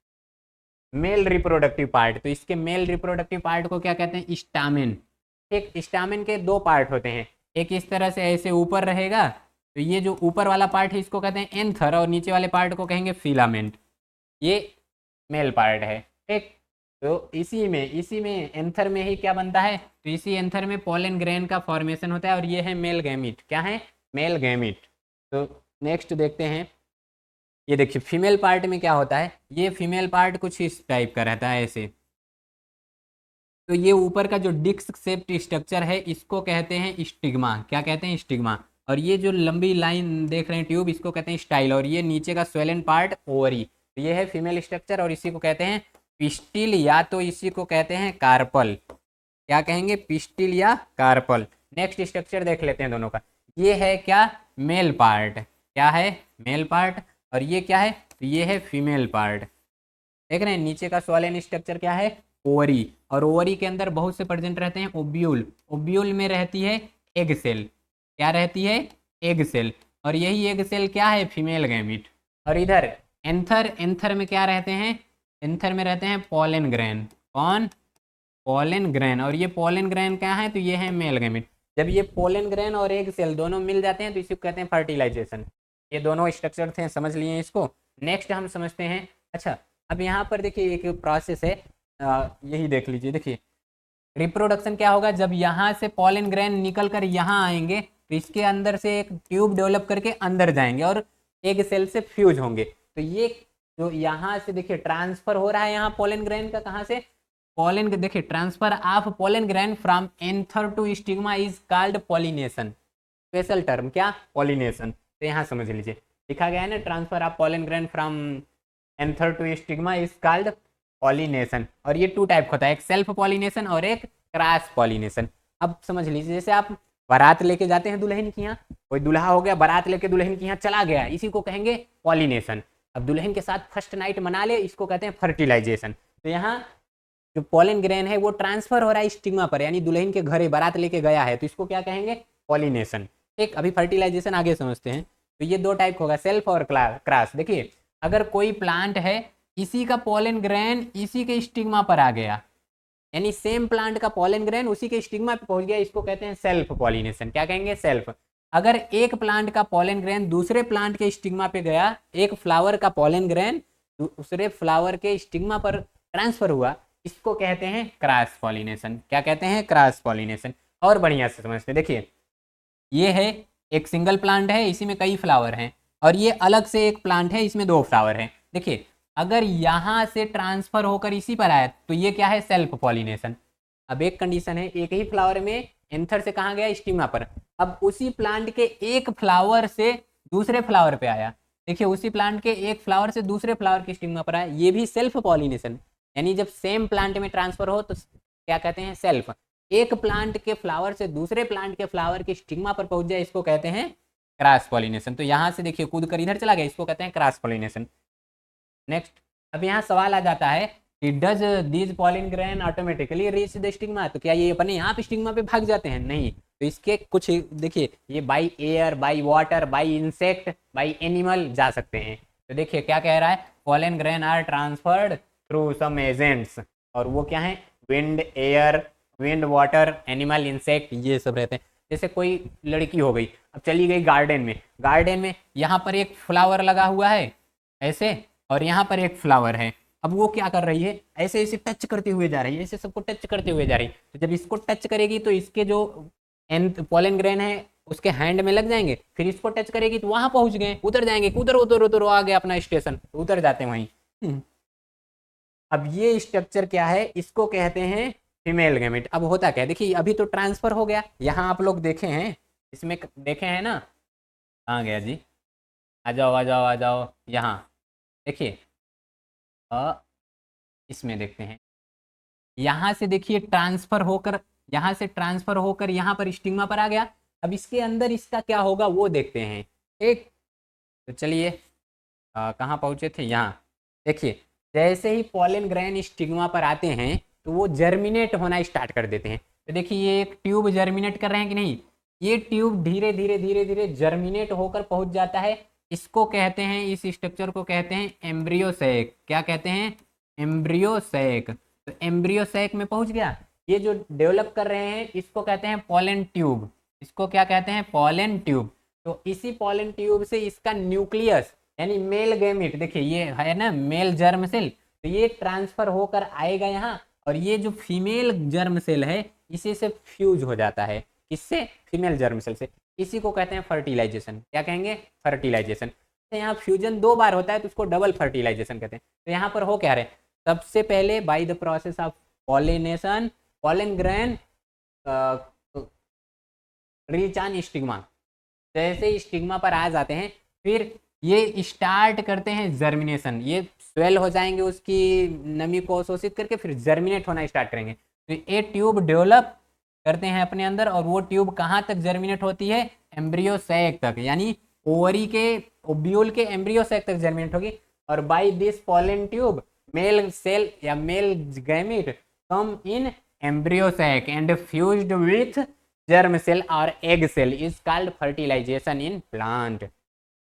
male reproductive part. तो इसके मेल रिप्रोडक्टिव पार्ट को क्या कहते हैं, स्टामेन। एक स्टामेन के दो पार्ट होते हैं, एक इस तरह से ऐसे ऊपर रहेगा, तो ये जो ऊपर वाला पार्ट है इसको कहते हैं एंथर, और नीचे वाले पार्ट को कहेंगे फिलामेंट। ये मेल पार्ट है, ठीक। तो इसी में एंथर में ही क्या बनता है, तो इसी एंथर में पोलन ग्रेन का फॉर्मेशन होता है, और ये है मेल गैमीट। क्या है, मेल गैमीट। तो नेक्स्ट देखते हैं, ये देखिए फीमेल पार्ट में क्या होता है, ये फीमेल पार्ट कुछ इस टाइप का रहता है ऐसे। तो ये ऊपर का जो डिस्क शेप्ड स्ट्रक्चर है इसको कहते हैं स्टिग्मा। क्या कहते हैं, स्टिग्मा। और ये जो लंबी लाइन देख रहे हैं ट्यूब, इसको कहते हैं स्टाइल। और ये नीचे का स्वेलन पार्ट ओवरी। तो ये है फीमेल स्ट्रक्चर, और इसी को कहते हैं पिस्टिल या तो इसी को कहते हैं कार्पल। क्या कहेंगे, पिस्टिल या कार्पल। नेक्स्ट स्ट्रक्चर देख लेते हैं दोनों का। ये है क्या, मेल पार्ट। क्या है, मेल पार्ट। और ये क्या है, तो ये है फीमेल पार्ट। देख रहे हैं नीचे का सोलन स्ट्रक्चर क्या है, ओवरी। और ओवरी के अंदर बहुत से प्रेजेंट रहते हैं ओब्यूल। ओब्यूल में रहती है एग सेल। क्या रहती है, एग सेल। और यही एग सेल क्या है, फीमेल गैमीट। और इधर एंथर, एंथर में क्या रहते हैं, एंथर में रहते हैं पोलन ग्रेन। कौन, पोलन ग्रेन। और ये पोलन ग्रेन क्या है, तो ये है मेल गैमीट। जब ये पोलन ग्रेन और एग सेल दोनों मिल जाते हैं तो इसी को कहते हैं फर्टिलाइजेशन। ये दोनों स्ट्रक्चर थे, समझ लिए इसको। नेक्स्ट हम समझते हैं। अच्छा अब यहाँ पर देखिए एक प्रोसेस है, यही देख लीजिए। देखिए रिप्रोडक्शन क्या होगा, जब यहाँ से पोलन ग्रेन निकल कर यहाँ आएंगे तो इसके अंदर से एक ट्यूब डेवलप करके अंदर जाएंगे और एग सेल से फ्यूज होंगे। तो ये जो यहाँ से देखिए ट्रांसफर हो रहा है यहाँ पोलन ग्रेन का, कहाँ से, पोलन, देखिए transfer of pollen grain from anther to stigma is called pollination. Special term क्या, पॉलिनेशन। तो यहाँ समझ लीजिए लिखा गया है ना, transfer of pollen grain from anther to stigma is called pollination, और ये 2 टाइप होता है, एक सेल्फ पॉलिनेशन और एक क्रॉस पॉलिनेशन। अब समझ लीजिए जैसे आप बारात लेके जाते हैं दुल्हन की यहाँ, कोई दूल्हा हो गया बारात लेके दुल्हन की यहाँ चला गया, इसी को कहेंगे पॉलिनेशन। अब दुल्हन के साथ फर्स्ट नाइट मना ले, इसको कहते हैं फर्टिलाइजेशन। तो यहाँ जो पॉलन ग्रेन है वो ट्रांसफर हो रहा है स्टिग्मा पर, यानी दुल्हन के घरे बारात लेके गया है, तो इसको क्या कहेंगे, पॉलिनेशन। ठीक, अभी फर्टिलाइजेशन आगे समझते हैं। तो ये 2 टाइप होगा, सेल्फ और क्रॉस। देखिए अगर कोई प्लांट है, इसी का पॉलन ग्रेन इसी के स्टिग्मा पर आ गया, यानी सेम प्लांट का पॉलन ग्रेन उसी के स्टिग्मा पे पहुंच गया, इसको कहते हैं सेल्फ पॉलिनेशन। क्या कहेंगे, सेल्फ। अगर एक प्लांट का पॉलन ग्रेन दूसरे प्लांट के स्टिग्मा पे गया, एक फ्लावर का पॉलन ग्रेन दूसरे फ्लावर के स्टिग्मा पर ट्रांसफर हुआ, इसको कहते हैं क्रॉस पॉलिनेशन। क्या कहते हैं, क्रॉस पॉलिनेशन। और बढ़िया से समझते, देखिए ये है एक सिंगल प्लांट है, इसी में कई फ्लावर हैं, और ये अलग से एक प्लांट है, इसमें 2 फ्लावर हैं। देखिए अगर यहाँ से ट्रांसफर होकर इसी पर आया तो ये क्या है, सेल्फ पॉलिनेशन। अब एक कंडीशन है, एक ही फ्लावर में एंथर से कहाँ गया, स्टिग्मा पर। अब उसी प्लांट के एक फ्लावर से दूसरे फ्लावर पे आया, देखिए उसी प्लांट के एक फ्लावर से दूसरे फ्लावर के स्टिग्मा पर आया, ये भी सेल्फ पॉलिनेशन। यानी जब सेम प्लांट में ट्रांसफर हो तो क्या कहते हैं, सेल्फ। एक प्लांट के फ्लावर से दूसरे प्लांट के फ्लावर के स्टिग्मा पर पहुंच जाए, इसको कहते हैं क्रॉस पॉलिनेशन। तो यहाँ से देखिए कूद कर इधर चला गया, इसको कहते हैं क्रॉस पॉलिनेशन। नेक्स्ट, अब यहाँ सवाल आ जाता है कि does these pollen grain automatically reach the stigma, तो क्या ये अपने आप स्टिग्मा पे भाग जाते हैं, नहीं। तो इसके कुछ देखिए, ये by air, by water, by insect, by animal जा सकते हैं। तो देखिए क्या कह रहा है, pollen grain are transferred through some agents, और वो क्या है, wind, air, wind, water, animal, insect, ये सब रहते हैं। जैसे कोई लड़की हो गई, अब चली गई गार्डन में यहाँ पर एक फ्लावर लगा हुआ है ऐसे, और यहाँ पर एक फ्लावर है। अब वो क्या कर रही है, ऐसे ऐसे टच करते हुए जा रही है, ऐसे सबको टच करते हुए जा रही है। तो जब इसको टच करेगी तो इसके जो पॉलन ग्रेन है उसके हैंड में लग जाएंगे, फिर इसको टच करेगी तो वहां पहुंच गए, उतर जाएंगे, उधर उधर उधर आ गया अपना स्टेशन, उतर जाते हैं वहीं। अब ये स्ट्रक्चर क्या है, इसको कहते हैं फीमेल गैमेट। अब होता क्या है, देखिए अभी तो ट्रांसफर हो गया, यहाँ आप लोग देखे हैं, इसमें देखे हैं ना, कहाँ गया जी, आ जाओ आ जाओ आ जाओ, यहाँ देखिए, इसमें देखते हैं, यहाँ से देखिए ट्रांसफर होकर, यहाँ से ट्रांसफर होकर यहाँ पर स्टिग्मा पर आ गया। अब इसके अंदर इसका क्या होगा वो देखते हैं। ठीक, तो चलिए कहाँ पहुँचे थे, यहाँ देखिए, जैसे ही पॉलन ग्रेन स्टिग्मा पर आते हैं तो वो जर्मिनेट होना स्टार्ट कर देते हैं। तो देखिए ये एक ट्यूब जर्मिनेट कर रहे हैं कि नहीं, ये ट्यूब धीरे धीरे धीरे धीरे जर्मिनेट होकर पहुंच जाता है, इसको कहते हैं, इस स्ट्रक्चर को कहते हैं एम्ब्रियो सैक। क्या कहते हैं, एम्ब्रियो सैक। तो एम्ब्रियो सैक में पहुंच गया, ये जो डेवलप कर रहे हैं इसको कहते हैं पॉलन ट्यूब, इसको क्या कहते हैं, पॉलन ट्यूब। तो इसी पॉलन ट्यूब से इसका न्यूक्लियस यानी मेल गैमेट, देखिए ये है ना मेल जर्म सेल, तो ये ट्रांसफर होकर आएगा यहाँ, और ये जो फीमेल जर्म सेल है इसी से फ्यूज हो जाता है, किससे, फीमेल जर्म सेल से। इसी को कहते हैं फर्टिलाइजेशन। क्या कहेंगे, फर्टिलाइजेशन। तो यहाँ फ्यूजन 2 बार होता है तो उसको डबल फर्टिलाइजेशन कहते हैं। तो यहाँ पर हो क्या रहे, सबसे पहले by the process of pollination pollen grain reach on stigma, जैसे स्टिग्मा पर आ जाते हैं फिर ये स्टार्ट करते हैं जर्मिनेशन, ये स्वेल हो जाएंगे, उसकी नमी को शोषित करके फिर जर्मिनेट होना स्टार्ट करेंगे। तो ये ट्यूब डेवलप करते हैं अपने अंदर, और वो ट्यूब कहाँ तक जर्मिनेट होती है, एम्ब्रियो सैक तक, यानी ओवरी के ओब्यूल के एम्ब्रियो सैक तक जर्मिनेट होगी। और by this pollen tube male cell या male gamete come in embryo sac and fused with germ cell और egg cell is called fertilization in plant.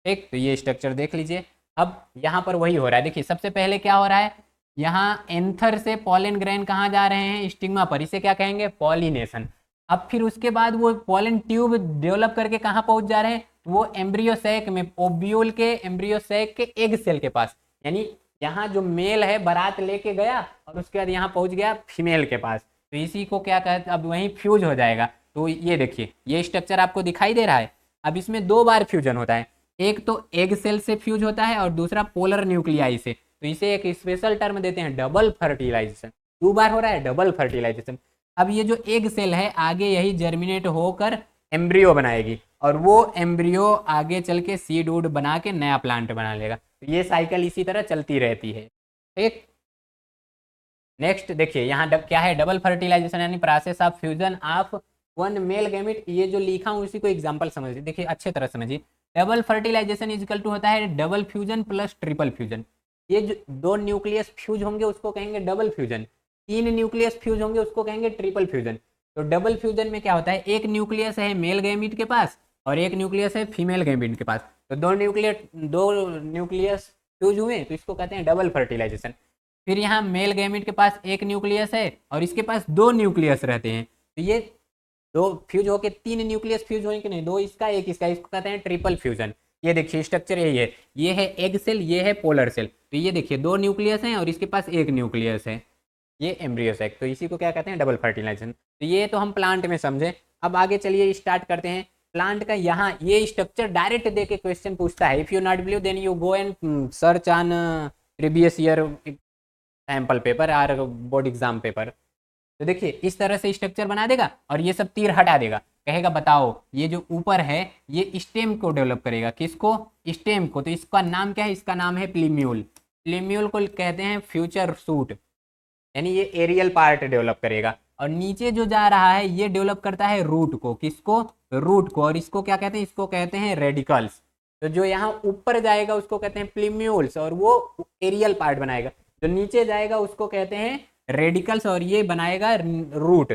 ठीक, तो ये स्ट्रक्चर देख लीजिए। अब यहाँ पर वही हो रहा है, देखिए सबसे पहले क्या हो रहा है, यहाँ एंथर से पॉलन ग्रेन कहाँ जा रहे हैं, स्टिग्मा पर, इसे क्या कहेंगे, पॉलिनेशन। अब फिर उसके बाद वो पॉलन ट्यूब डेवलप करके कहाँ पहुँच जा रहे हैं, वो एम्ब्रियो सैक में, ओब्यूल के एम्ब्रियो सैक के एग सेल के पास, यानी यहाँ जो मेल है बारात लेके गया और उसके बाद यहाँ पहुँच गया फीमेल के पास, तो इसी को क्या कहते, अब वहीं फ्यूज हो जाएगा। तो ये देखिए ये स्ट्रक्चर आपको दिखाई दे रहा है। अब इसमें 2 बार फ्यूजन होता है, एक तो एग सेल से फ्यूज होता है और दूसरा पोलर न्यूक्लियाई से, तो इसे एक स्पेशल टर्म देते हैं डबल फर्टिलाइजेशन। 2 बार हो रहा है डबल फर्टिलाइजेशन। अब ये जो एग सेल है आगे यही जर्मिनेट होकर एम्ब्रियो बनाएगी, और वो एम्ब्रियो आगे चल के सीड वुड बना के नया प्लांट बना लेगा। तो ये साइकिल इसी तरह चलती रहती है। ठीक, नेक्स्ट देखिए यहाँ क्या है, डबल फर्टिलाइजेशन यानी process of fusion of one male gamete. ये जो लिखा हूँ उसी को एग्जांपल समझिए, देखिए अच्छे तरह समझिए। Double fertilisation is equal to होता है double fusion plus triple fusion. ये जो दो न्यूक्लियस फ्यूज होंगे उसको कहेंगे डबल फ्यूजन, तीन न्यूक्लियस फ्यूज होंगे उसको कहेंगे ट्रिपल फ्यूजन। तो डबल फ्यूजन में क्या होता है, एक न्यूक्लियस है मेल गैमीट के पास और एक न्यूक्लियस है फीमेल गैमीट के पास, तो दो न्यूक्लियस फ्यूज हुए तो इसको कहते हैं डबल फर्टिलाइजेशन। फिर यहाँ मेल गैमीट के पास एक न्यूक्लियस है और इसके पास दो न्यूक्लियस रहते हैं, तो ये दो फ्यूज होके तीन न्यूक्लियस फ्यूज होंगे कि नहीं, दो इसका एक इसका, इसको कहते हैं ट्रिपल फ्यूजन। ये देखिए स्ट्रक्चर यही है, ये है एग सेल, ये है पोलर सेल। तो ये देखिए दो न्यूक्लियस हैं और इसके पास एक न्यूक्लियस है, ये एम्ब्रियो सेक, तो इसी को क्या कहते हैं डबल फर्टिलाइजेशन। तो ये तो हम प्लांट में समझे। अब आगे चलिए स्टार्ट करते हैं प्लांट का। यहाँ ये स्ट्रक्चर डायरेक्ट दे के क्वेश्चन पूछता है। If you not believe then you go and search on previous year sample paper और बोर्ड एग्जाम पेपर। तो देखिए इस तरह से स्ट्रक्चर बना देगा और ये सब तीर हटा देगा, कहेगा बताओ ये जो ऊपर है ये स्टेम को डेवलप करेगा, किसको, स्टेम को। तो इसका नाम क्या है, इसका नाम है प्लीम्यूल। प्लीम्यूल को कहते हैं फ्यूचर सूट, यानी ये एरियल पार्ट डेवलप करेगा। और नीचे जो जा रहा है ये डेवलप करता है रूट को, किसको, रूट को। और इसको क्या कहते हैं, इसको कहते हैं रेडिकल्स। तो जो यहाँ ऊपर जाएगा उसको कहते हैं प्लीम्यूल्स और वो एरियल पार्ट बनाएगा, जो नीचे जाएगा उसको कहते हैं रेडिकल्स और ये बनाएगा रूट।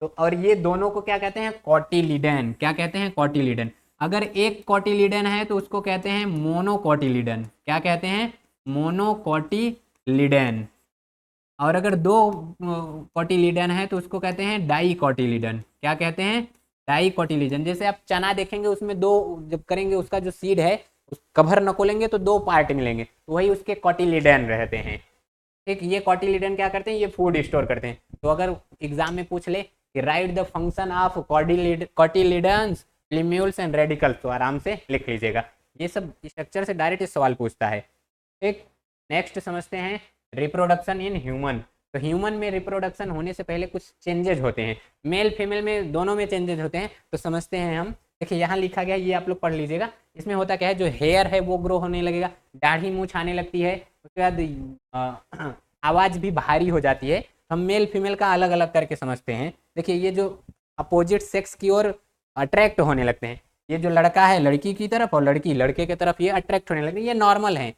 तो और ये दोनों को क्या कहते हैं, कॉटिलिडन। क्या कहते हैं, कॉटिलिडन। अगर एक कॉटिलिडन है तो उसको कहते हैं मोनोकॉटिलिडन। क्या कहते हैं, मोनोकॉटिलिडन। और अगर दो कॉटिलिडन है तो उसको कहते हैं डाइकॉटिलिडन। क्या कहते हैं, डाइकॉटिलिडन। जैसे आप चना देखेंगे उसमें दो जब करेंगे उसका जो सीड है उस कवर नकोलेंगे तो दो पार्ट मिलेंगे, तो वही उसके कॉटिलिडन रहते हैं। ठीक, ये कॉटिलिडन क्या करते हैं, ये फूड स्टोर करते हैं। तो अगर एग्जाम में पूछ ले कि write the function of cotyledons, plumules and radicles, तो आराम से लिख लीजिएगा। ये सब स्ट्रक्चर से डायरेक्ट सवाल पूछता है। ठीक, नेक्स्ट समझते हैं रिप्रोडक्शन इन ह्यूमन। तो ह्यूमन में रिप्रोडक्शन होने से पहले कुछ चेंजेज होते हैं, मेल फीमेल में दोनों में चेंजेज होते हैं। तो समझते हैं हम। देखिए यहाँ लिखा गया, ये आप लोग पढ़ लीजिएगा। इसमें होता क्या है, जो हेयर है वो ग्रो होने लगेगा, दाढ़ी मूंछ आने लगती है, उसके बाद आवाज़ भी भारी हो जाती है। हम मेल फीमेल का अलग अलग करके समझते हैं। देखिए ये जो अपोजिट सेक्स की ओर अट्रैक्ट होने लगते हैं, ये जो लड़का है लड़की की तरफ और लड़की लड़के की तरफ ये अट्रैक्ट होने लगते हैं, ये नॉर्मल है।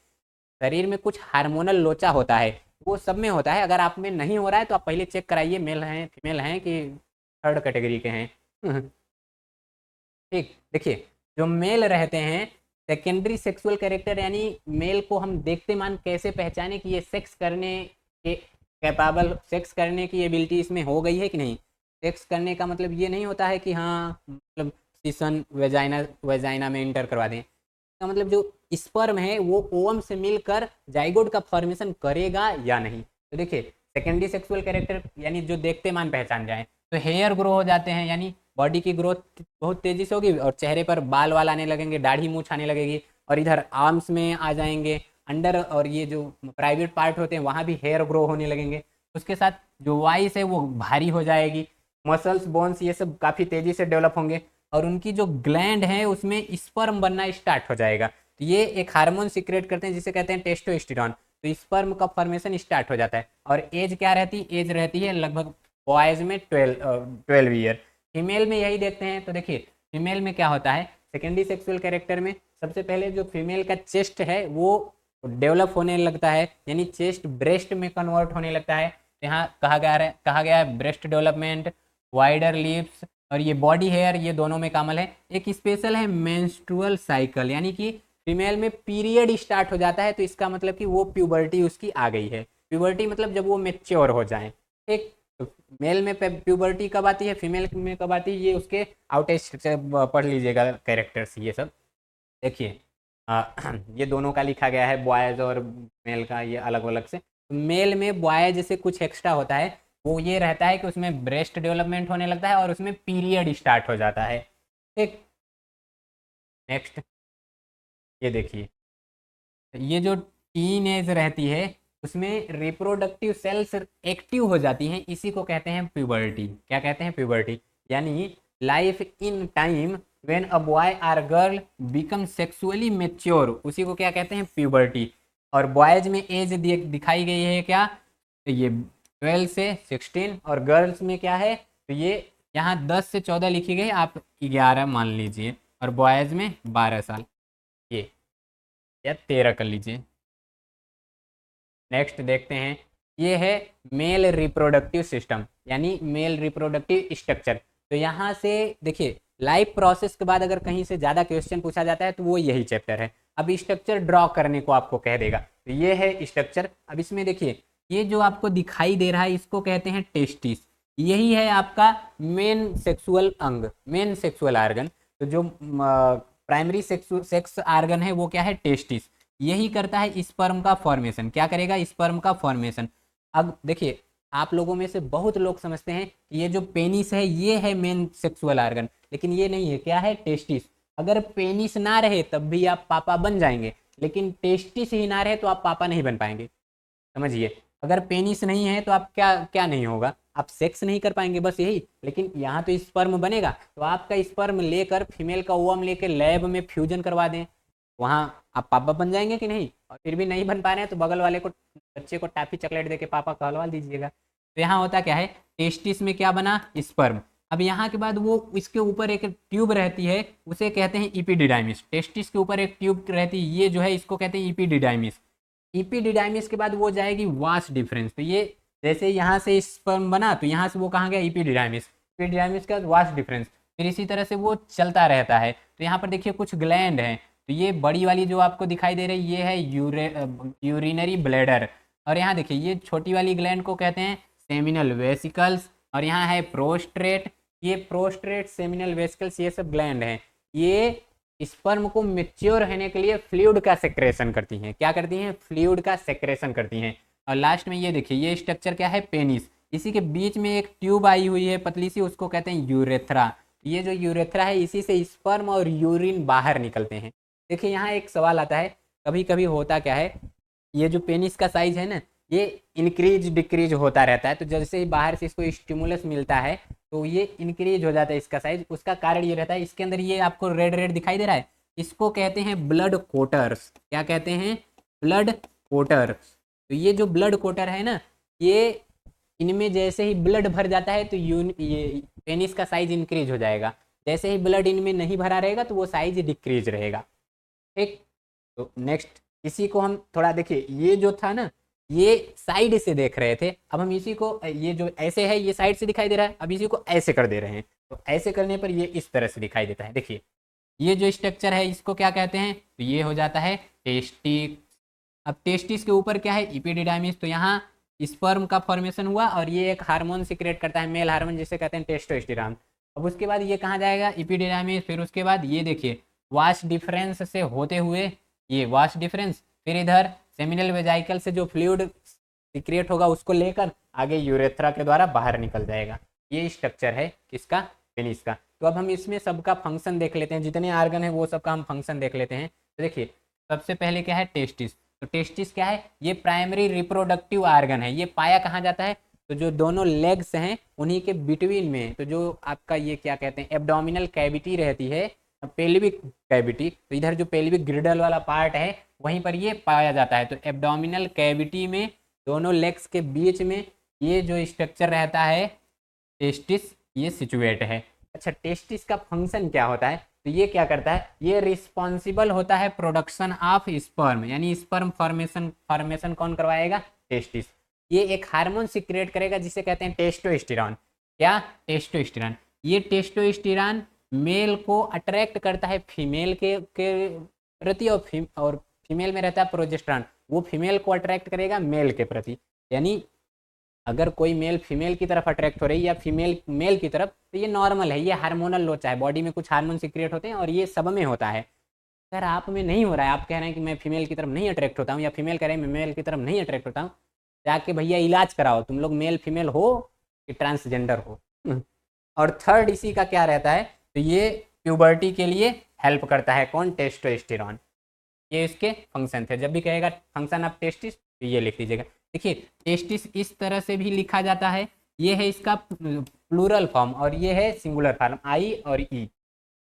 शरीर में कुछ हार्मोनल लोचा होता है, वो सब में होता है। अगर आप में नहीं हो रहा है तो आप पहले चेक कराइए मेल हैं फीमेल हैं कि थर्ड कैटेगरी के हैं। ठीक, देखिए जो मेल रहते हैं सेकेंडरी सेक्सुअल कैरेक्टर, यानी मेल को हम देखते मान कैसे पहचाने कि ये सेक्स करने के कैपेबल, सेक्स करने की एबिलिटी इसमें हो गई है कि नहीं। सेक्स करने का मतलब ये नहीं होता है कि हाँ मतलब सीसन वेजाइना में इंटर करवा दें। का मतलब जो स्पर्म है वो ओवम से मिलकर जाइगोट का फॉर्मेशन करेगा या नहीं। तो देखिए सेकेंडरी सेक्सुअल कैरेक्टर यानी जो देखते मान पहचान जाए, तो हेयर ग्रो हो जाते हैं, यानी बॉडी की ग्रोथ बहुत तेजी से होगी और चेहरे पर बाल वाल आने लगेंगे, दाढ़ी मूछ आने लगेगी, और इधर आर्म्स में आ जाएंगे, अंडर और ये जो प्राइवेट पार्ट होते हैं वहाँ भी हेयर ग्रो होने लगेंगे। उसके साथ जो वॉइस है वो भारी हो जाएगी, मसल्स बोन्स ये सब काफ़ी तेज़ी से डेवलप होंगे, और उनकी जो ग्लैंड है उसमें स्पर्म बनना स्टार्ट हो जाएगा। तो ये एक हार्मोन सीक्रेट करते हैं जिसे कहते हैं टेस्टोस्टेरोन। तो स्पर्म का फॉर्मेशन स्टार्ट हो जाता है। और एज क्या रहती है, एज रहती है लगभग बॉयज़ में 12 ईयर। फीमेल में यही देखते हैं। तो देखिए फीमेल में क्या होता है, सेकेंडरी सेक्सुअल कैरेक्टर में सबसे पहले जो फीमेल का चेस्ट है वो डेवलप होने लगता है, यानी चेस्ट ब्रेस्ट में कन्वर्ट होने लगता है। यहाँ कहा गया है ब्रेस्ट डेवलपमेंट, वाइडर लिप्स, और ये बॉडी हेयर, ये दोनों में कामल है। एक स्पेशल है मेंस्ट्रुअल साइकिल, यानी कि फीमेल में पीरियड स्टार्ट हो जाता है, तो इसका मतलब कि वो प्यूबर्टी उसकी आ गई है। प्यूबर्टी मतलब जब वो मेच्योर हो जाए। ठीक, तो मेल में प्यूबर्टी कब आती है, फीमेल में कब आती है, ये उसके आउटेज स्ट्रक्चर पढ़ लीजिएगा कैरेक्टर्स ये सब। देखिए ये दोनों का लिखा गया है, बॉयज़ और मेल का ये अलग अलग से। मेल में बॉयज से कुछ एक्स्ट्रा होता है, वो ये रहता है कि उसमें ब्रेस्ट डेवलपमेंट होने लगता है और उसमें पीरियड स्टार्ट हो जाता है। ठीक, नेक्स्ट ये देखिए, ये जो टीन एज रहती है उसमें रिप्रोडक्टिव सेल्स एक्टिव हो जाती हैं, इसी को कहते हैं प्यूबर्टी। क्या कहते हैं, प्यूबर्टी। यानी life in time when a boy or girl become sexually mature, उसी को क्या कहते हैं, प्यूबर्टी। और बॉयज में एज दिखाई गई है क्या, तो ये 12 से 16, और गर्ल्स में क्या है, तो ये यहाँ 10 से 14 लिखी गई, आप 11 मान लीजिए, और बॉयज़ में 12 साल, ये या 13 कर लीजिए। नेक्स्ट देखते हैं, ये है मेल रिप्रोडक्टिव सिस्टम, यानी मेल रिप्रोडक्टिव स्ट्रक्चर। तो यहाँ से देखिए, लाइफ प्रोसेस के बाद अगर कहीं से ज़्यादा क्वेश्चन पूछा जाता है तो वो यही चैप्टर है। अब स्ट्रक्चर ड्रॉ करने को आपको कह देगा, तो ये है स्ट्रक्चर। अब इसमें देखिए, ये जो आपको दिखाई दे रहा है इसको कहते हैं टेस्टिस, यही है आपका मेन सेक्सुअल अंग, मेन सेक्सुअल आर्गन। तो जो प्राइमरी सेक्स आर्गन है वो क्या है, टेस्टिस, यही करता है स्पर्म का फॉर्मेशन। क्या करेगा, स्पर्म का फॉर्मेशन। अब देखिए, आप लोगों में से बहुत लोग समझते हैं कि ये जो पेनिस है ये है मेन सेक्सुअल आर्गन, लेकिन ये नहीं है। क्या है, टेस्टिस। अगर पेनिस ना रहे तब भी आप पापा बन जाएंगे, लेकिन टेस्टिस ही ना रहे तो आप पापा नहीं बन पाएंगे। समझिए, अगर पेनिस नहीं है तो आप क्या क्या नहीं होगा, आप सेक्स नहीं कर पाएंगे, बस यही। लेकिन यहाँ तो स्पर्म बनेगा, तो आपका स्पर्म लेकर फीमेल का ओवम लेकर लैब में फ्यूजन करवा दें, वहाँ आप पापा बन जाएंगे कि नहीं। और फिर भी नहीं बन पा रहे हैं तो बगल वाले को, बच्चे को टाफी चॉकलेट दे के पापा कहलवा दीजिएगा। तो यहाँ होता क्या है, टेस्टिस में क्या बना, स्पर्म। अब यहाँ के बाद वो इसके ऊपर एक ट्यूब रहती है, उसे कहते हैं इपीडिडाइमिस। टेस्टिस के ऊपर एक ट्यूब रहती है, ये जो है इसको कहते हैं इपीडिडाइमिस। इपीडिडाइमिस के बाद वो जाएगी वास डिफरेंस। तो ये जैसे यहाँ से स्पर्म बना तो यहाँ से वो कहाँ गया, इपीडिडाइमिस। इपीडिडाइमिस के बाद वास डिफरेंस, फिर इसी तरह से वो चलता रहता है। तो यहाँ पर देखिए कुछ ग्लैंड हैं, तो ये बड़ी वाली जो आपको दिखाई दे रही ये है यूरिनरी ब्लैडर, और यहाँ देखिए ये छोटी वाली ग्लैंड को कहते हैं सेमिनल वेसिकल्स, और यहाँ है प्रोस्ट्रेट। ये प्रोस्ट्रेट, सेमिनल वेसिकल्स, ये सब ग्लैंड हैं। ये स्पर्म को मेच्योर होने के लिए फ्लूइड का सेक्रेशन करती हैं। क्या करती हैं, फ्लूइड का सेक्रेशन करती हैं। और लास्ट में ये देखिए, ये स्ट्रक्चर क्या है, पेनिस। इसी के बीच में एक ट्यूब आई हुई है पतली सी, उसको कहते हैं यूरेथ्रा। ये जो यूरेथ्रा है, इसी से स्पर्म और यूरिन बाहर निकलते हैं। देखिए यहाँ एक सवाल आता है, कभी कभी होता क्या है, ये जो पेनिस का साइज है ना, ये इंक्रीज डिक्रीज होता रहता है। तो जैसे ही बाहर से इसको स्टिमुलस मिलता है तो ये इंक्रीज हो जाता है इसका साइज। उसका कारण ये रहता है, इसके अंदर ये आपको रेड रेड दिखाई दे रहा है, इसको कहते हैं ब्लड कोटर्स। क्या कहते हैं, ब्लड कोटर्स। तो ये जो ब्लड कोटर है ना, ये इनमें जैसे ही ब्लड भर जाता है तो ये पेनिस का साइज इंक्रीज हो जाएगा। जैसे ही ब्लड इनमें नहीं भरा रहेगा तो वो साइज डिक्रीज रहेगा। ठीक, तो नेक्स्ट इसी को हम थोड़ा देखिए, ये जो था ना, ये साइड से देख रहे थे, अब हम इसी को, ये जो ऐसे है ये साइड से दिखाई दे रहा है, अब इसी को ऐसे कर दे रहे हैं। तो ऐसे करने पर ये इस तरह से दिखाई देता है। देखिए ये जो स्ट्रक्चर है इसको क्या कहते हैं, तो ये हो जाता है टेस्टिस। अब टेस्टिस के ऊपर क्या है, इपिडिडाइमिस। तो यहाँ स्पर्म का फॉर्मेशन हुआ, और ये एक हार्मोन सीक्रेट करता है, मेल हार्मोन जिसे कहते हैं टेस्टोस्टेरोन। अब उसके बाद ये कहाँ जाएगा, इपिडिडाइमिस। फिर उसके बाद ये देखिए, वाश डिफरेंस से होते हुए ये वाश डिफरेंस, फिर इधर सेमिनल वेजाइकल से जो फ्लूइड सीक्रेट होगा उसको लेकर आगे यूरेथ्रा के द्वारा बाहर निकल जाएगा। ये स्ट्रक्चर है किसका, पेनिस का। तो अब हम इसमें सबका फंक्शन देख लेते हैं, जितने आर्गन है वो सबका हम फंक्शन देख लेते हैं। तो देखिए सबसे पहले क्या है, टेस्टिस। तो टेस्टिस क्या है, ये प्राइमरी रिप्रोडक्टिव आर्गन है। ये पाया कहाँ जाता है, तो जो दोनों लेग्स हैं उन्हीं के बिटवीन में, तो जो आपका ये क्या कहते हैं, एब्डोमिनल कैविटी रहती है, पेल्विक कैविटी। तो इधर जो पेल्विक ग्रिडल वाला पार्ट है वहीं पर ये पाया जाता है। तो एब्डोमिनल कैविटी में दोनों लेग्स के बीच में ये जो स्ट्रक्चर रहता है टेस्टिस, ये सिचुएट है। अच्छा, टेस्टिस का फंक्शन क्या होता है, तो ये क्या करता है, ये रिस्पॉन्सिबल होता है प्रोडक्शन ऑफ स्पर्म, यानी स्पर्म फॉर्मेशन कौन करवाएगा, टेस्टिस। ये एक हार्मोन सीक्रेट करेगा जिसे कहते हैं टेस्टोस्टेरोन। क्या, टेस्टोस्टेरोन। ये टेस्टोस्टेरोन मेल को अट्रैक्ट करता है फीमेल के प्रति, और फीमेल में रहता है प्रोजेस्टेरोन, वो फीमेल को अट्रैक्ट करेगा मेल के प्रति। यानी अगर कोई मेल फीमेल की तरफ अट्रैक्ट हो रही है या फीमेल मेल की तरफ, तो ये नॉर्मल है, ये हार्मोनल लोचा है। बॉडी में कुछ हार्मोन सीक्रेट होते हैं और ये सब में होता है। अगर आप में नहीं हो रहा है, आप कह रहे हैं कि मैं फीमेल की तरफ नहीं अट्रैक्ट होता हूँ, या फीमेल कह रहे हैं मैं मेल की तरफ नहीं अट्रैक्ट होता हूँ, जाके भैया इलाज कराओ, तुम लोग मेल फीमेल हो कि ट्रांसजेंडर हो। और थर्ड इसी का क्या रहता है, तो ये प्यूबर्टी के लिए हेल्प करता है, कौन, टेस्टोस्टेरोन। ये इसके फंक्शन थे। जब भी कहेगा फंक्शन ऑफ टेस्टिस तो ये लिख लीजिएगा। देखिए टेस्टिस इस तरह से भी लिखा जाता है, ये है इसका प्लूरल फॉर्म और ये है सिंगुलर फॉर्म, आई और ई।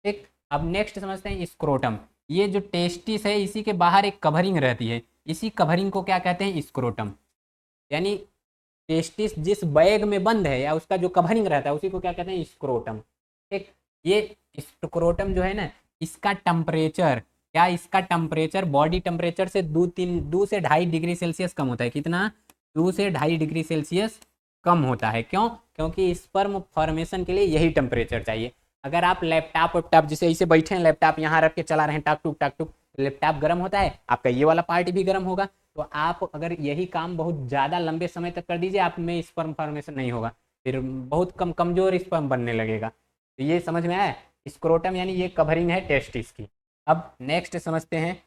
ठीक, अब नेक्स्ट समझते हैं स्क्रोटम। ये जो टेस्टिस है इसी के बाहर एक कवरिंग रहती है, इसी कवरिंग को क्या कहते हैं, स्क्रोटम। यानी टेस्टिस जिस बैग में बंद है या उसका जो कवरिंग रहता है उसी को क्या कहते हैं, स्क्रोटम। ठीक, ये स्क्रोटम जो है ना, इसका टेम्परेचर, क्या इसका टेम्परेचर बॉडी टेम्परेचर से 2 से 2.5 डिग्री सेल्सियस कम होता है। कितना? 2 से 2.5 डिग्री सेल्सियस कम होता है। क्यों? क्योंकि स्पर्म फॉर्मेशन के लिए यही टेम्परेचर चाहिए। अगर आप लैपटॉप वैपटॉप जैसे इसे बैठे हैं, लैपटॉप यहाँ रख के चला रहे हैं, टाक टुक, लैपटॉप गर्म होता है, आपका ये वाला पार्ट भी गर्म होगा। तो आप अगर यही काम बहुत ज़्यादा लंबे समय तक कर दीजिए, आप में स्पर्म फॉर्मेशन नहीं होगा, फिर बहुत कमजोर स्पर्म बनने लगेगा। तो ये समझ में आया? स्क्रोटम यानी ये कवरिंग है टेस्टिस की। अब नेक्स्ट समझते हैं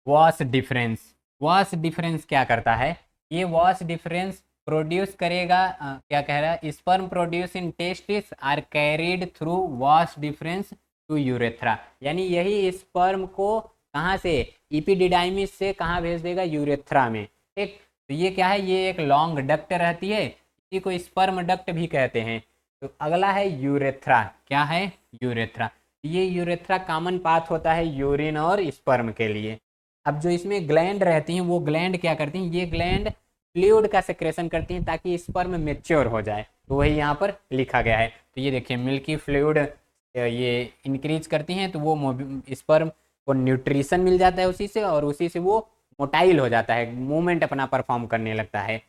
वॉस डिफरेंस। वॉस डिफरेंस क्या करता है? ये वॉस डिफरेंस प्रोड्यूस करेगा, क्या कह रहा है, sperm produce in testis are carried through vas deferens to urethra. यानी यही स्पर्म को कहाँ से, इपिडिडाइमिस से कहाँ भेज देगा, यूरेथ्रा में। ठीक, तो ये क्या है, ये एक लॉन्ग डक्ट रहती है, इसी को स्पर्म डक्ट भी कहते हैं। तो अगला है यूरेथ्रा। क्या है? यूरेथ्रा। ये यूरेथ्रा कॉमन पाथ होता है यूरिन और स्पर्म के लिए। अब जो इसमें ग्लैंड रहती हैं, वो ग्लैंड क्या करती हैं, ये ग्लैंड फ्लूइड का सेक्रेशन करती हैं ताकि स्पर्म मैच्योर हो जाए। तो वही यहाँ पर लिखा गया है। तो ये देखिए मिल्की फ्लूइड ये इंक्रीज करती हैं, तो वो स्पर्म को न्यूट्रिशन मिल जाता है उसी से, और उसी से वो मोटाइल हो जाता है, मूवमेंट अपना परफॉर्म करने लगता है।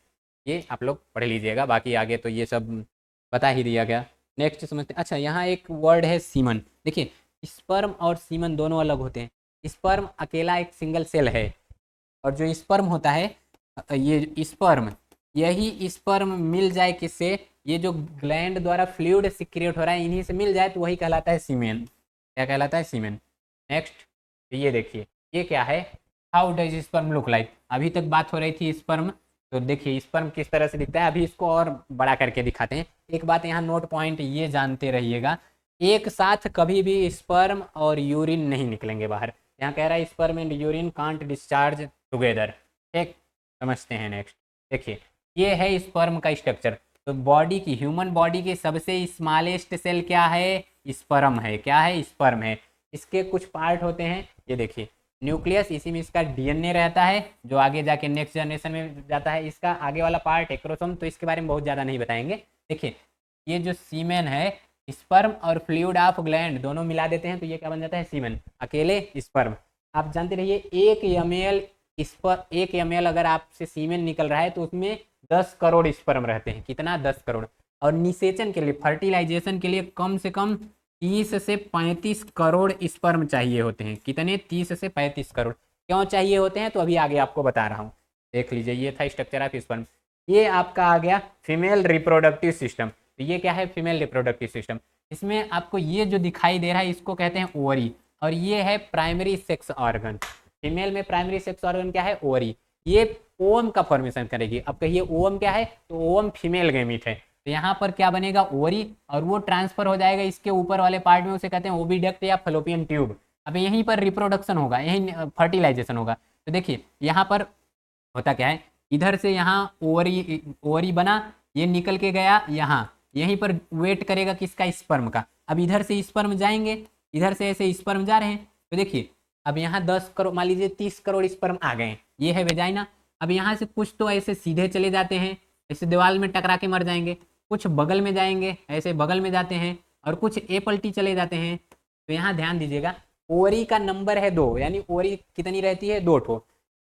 ये आप लोग पढ़ लीजिएगा, बाकी आगे तो ये सब बता ही दिया गया। नेक्स्ट समझते हैं। अच्छा, यहाँ एक वर्ड है सीमन। देखिए स्पर्म और सीमन दोनों अलग होते हैं। स्पर्म अकेला एक सिंगल सेल है, और जो स्पर्म होता है, ये स्पर्म, यही स्पर्म मिल जाए किससे, ये जो ग्लैंड द्वारा फ्लूइड सिक्रिएट हो रहा है इन्हीं से मिल जाए, तो वही कहलाता है सीमेन। क्या कहलाता है? सीमेन। नेक्स्ट ये देखिए, ये क्या है, how does sperm look like. अभी तक बात हो रही थी स्पर्म, तो देखिए स्पर्म किस तरह से दिखता है। अभी इसको और बड़ा करके दिखाते हैं। एक बात यहाँ नोट पॉइंट ये जानते रहिएगा, एक साथ कभी भी स्पर्म और यूरिन नहीं निकलेंगे बाहर। यहाँ कह रहा है sperm and urine can't discharge together. ठीक, समझते हैं। नेक्स्ट देखिए, ये है स्पर्म का स्ट्रक्चर। तो बॉडी की, ह्यूमन बॉडी की सबसे स्मॉलेस्ट सेल क्या है, स्पर्म है। क्या है? स्पर्म है। इसके कुछ पार्ट होते हैं, ये देखिए न्यूक्लियस, इसी में इसका डीएनए रहता है जो आगे जाके नेक्स्ट जनरेशन में जाता है। इसका आगे वाला पार्ट एक्रोसोम, तो इसके बारे में बहुत ज़्यादा नहीं बताएंगे। देखिए ये जो सीमेन है, स्पर्म और फ्लूइड ऑफ ग्लैंड दोनों मिला देते हैं तो ये क्या बन जाता है, सीमेन। अकेले स्पर्म। आप जानते रहिए 1 ml अगर आपसे सीमेन निकल रहा है तो उसमें 10 करोड़ स्पर्म रहते हैं। कितना? 10 करोड़। और निषेचन के लिए, फर्टिलाइजेशन के लिए कम से कम 30 से 35 करोड़ स्पर्म चाहिए होते हैं। कितने? 30 से 35 करोड़। क्यों चाहिए होते हैं तो अभी आगे आपको बता रहा हूँ। देख लीजिए, ये था स्ट्रक्चर ऑफ स्पर्म। ये आपका आ गया फीमेल रिप्रोडक्टिव सिस्टम। तो ये क्या है? Female reproductive system. इसमें आपको ये जो दिखाई दे रहा है इसको कहते हैं ओवरी, और ये है प्राइमरी सेक्स ऑर्गन। फीमेल में प्राइमरी सेक्स ऑर्गन क्या है? ओवरी। ये ओवम का फॉर्मेशन करेगी। अब कहिए ओवम क्या है, तो ओवम फीमेल गैमीट है। तो यहाँ पर क्या बनेगा? ओवरी, और वो ट्रांसफर हो जाएगा इसके ऊपर वाले पार्ट में, उसे कहते हैं ओविडक्ट या फलोपियन ट्यूब। अब यहीं पर रिप्रोडक्शन होगा, यहीं फर्टिलाइजेशन होगा। तो देखिए यहाँ पर होता क्या है, इधर से यहाँ ओवरी, ओवरी बना, ये निकल के गया यहाँ, यहीं पर वेट करेगा किसका? स्पर्म का। अब इधर से स्पर्म जाएंगे, इधर से ऐसे स्पर्म जा रहे हैं। तो देखिए अब यहाँ 10 करोड़, मान लीजिए 30 करोड़ स्पर्म आ गए, ये है वेजाइना। अब यहाँ से कुछ तो ऐसे सीधे चले जाते हैं, ऐसे दीवार में टकरा के मर जाएंगे, कुछ बगल में जाएंगे, ऐसे बगल में जाते हैं, और कुछ ए पलटी चले जाते हैं। तो यहाँ ध्यान दीजिएगा, ओवरी का नंबर है 2, यानी ओवरी कितनी रहती है? 2 ठो।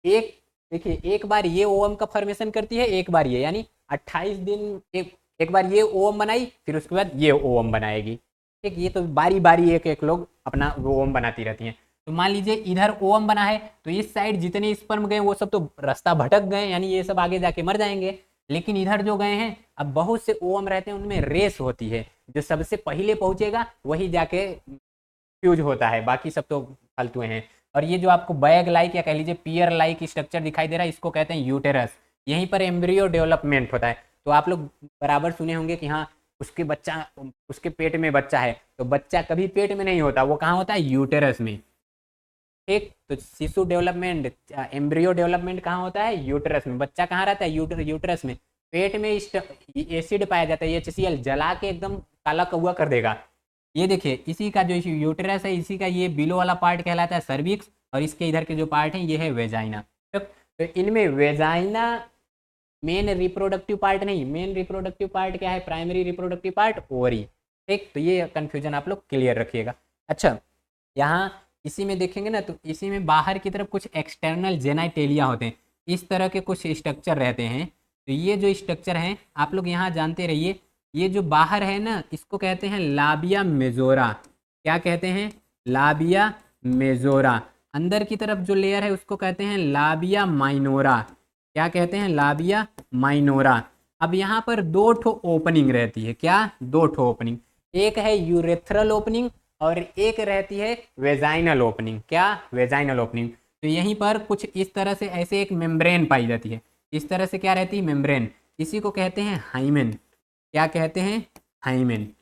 एक देखिए, एक बार ये ओवम का फॉर्मेशन करती है, एक बार ये, यानी 28 दिन एक बार ये ओवम बनाई, फिर उसके बाद ये ओवम बनाएगी। ठीक, ये तो बारी बारी एक एक लोग अपना ओवम बनाती रहती हैं। तो मान लीजिए इधर ओवम बना है, तो इस साइड जितने स्पर्म गए वो सब तो रास्ता भटक गए, यानी ये सब आगे जाके मर जाएंगे। लेकिन इधर जो गए हैं, अब बहुत से ओवम रहते हैं, उनमें रेस होती है, जो सबसे पहले पहुंचेगा वही जाके फ्यूज होता है, बाकी सब तो फालतू हैं। और ये जो आपको बैग लाइक या कह लीजिए पियर लाइक स्ट्रक्चर दिखाई दे रहा है, इसको कहते हैं यूटेरस। यहीं पर एम्ब्रियो डेवलपमेंट होता है। तो आप लोग बराबर सुने होंगे कि हाँ उसके पेट में बच्चा है, तो बच्चा कभी पेट में नहीं होता, वो कहाँ होता है? यूटेरस में। ठीक, तो शिशु डेवलपमेंट, एम्ब्रियो डेवलपमेंट कहाँ होता है? यूटेरस में। बच्चा कहाँ रहता है? यूटेरस में। पेट में एसिड पाया जाता है, HCl जला के एकदम काला कौआ कर देगा। ये देखिए इसी का जो यूटेरस है, इसी का ये बिलो वाला पार्ट कहलाता है सर्विक्स, और इसके इधर के जो पार्ट है ये है वेजाइना। तो इनमें वेजाइना मेन रिप्रोडक्टिव पार्ट नहीं, मेन रिप्रोडक्टिव पार्ट क्या है, प्राइमरी रिप्रोडक्टिव पार्ट ओवरी। ठीक, तो ये कंफ्यूजन आप लोग क्लियर रखिएगा। अच्छा, यहाँ इसी में देखेंगे ना, तो इसी में बाहर की तरफ कुछ एक्सटर्नल जेनाइटेलिया होते हैं, इस तरह के कुछ स्ट्रक्चर रहते हैं। तो ये जो स्ट्रक्चर हैं आप लोग यहाँ जानते रहिए, ये जो बाहर है ना इसको कहते हैं लाबिया मेजोरा। क्या कहते हैं, लाबिया मेजोरा। अंदर की तरफ जो लेयर है उसको कहते हैं लाबिया माइनोरा। क्या कहते हैं, लाबिया माइनोरा। अब यहाँ पर दो ठो ओपनिंग रहती है, क्या, दो ठो ओपनिंग, एक है यूरेथ्रल ओपनिंग और एक रहती है वेजाइनल ओपनिंग। क्या, वेजाइनल ओपनिंग। तो यहीं पर कुछ इस तरह से ऐसे एक मेम्ब्रेन पाई जाती है, इस तरह से क्या रहती है, मेम्ब्रेन। इसी को कहते हैं हाइमेन। क्या कहते हैं, हाइमेन।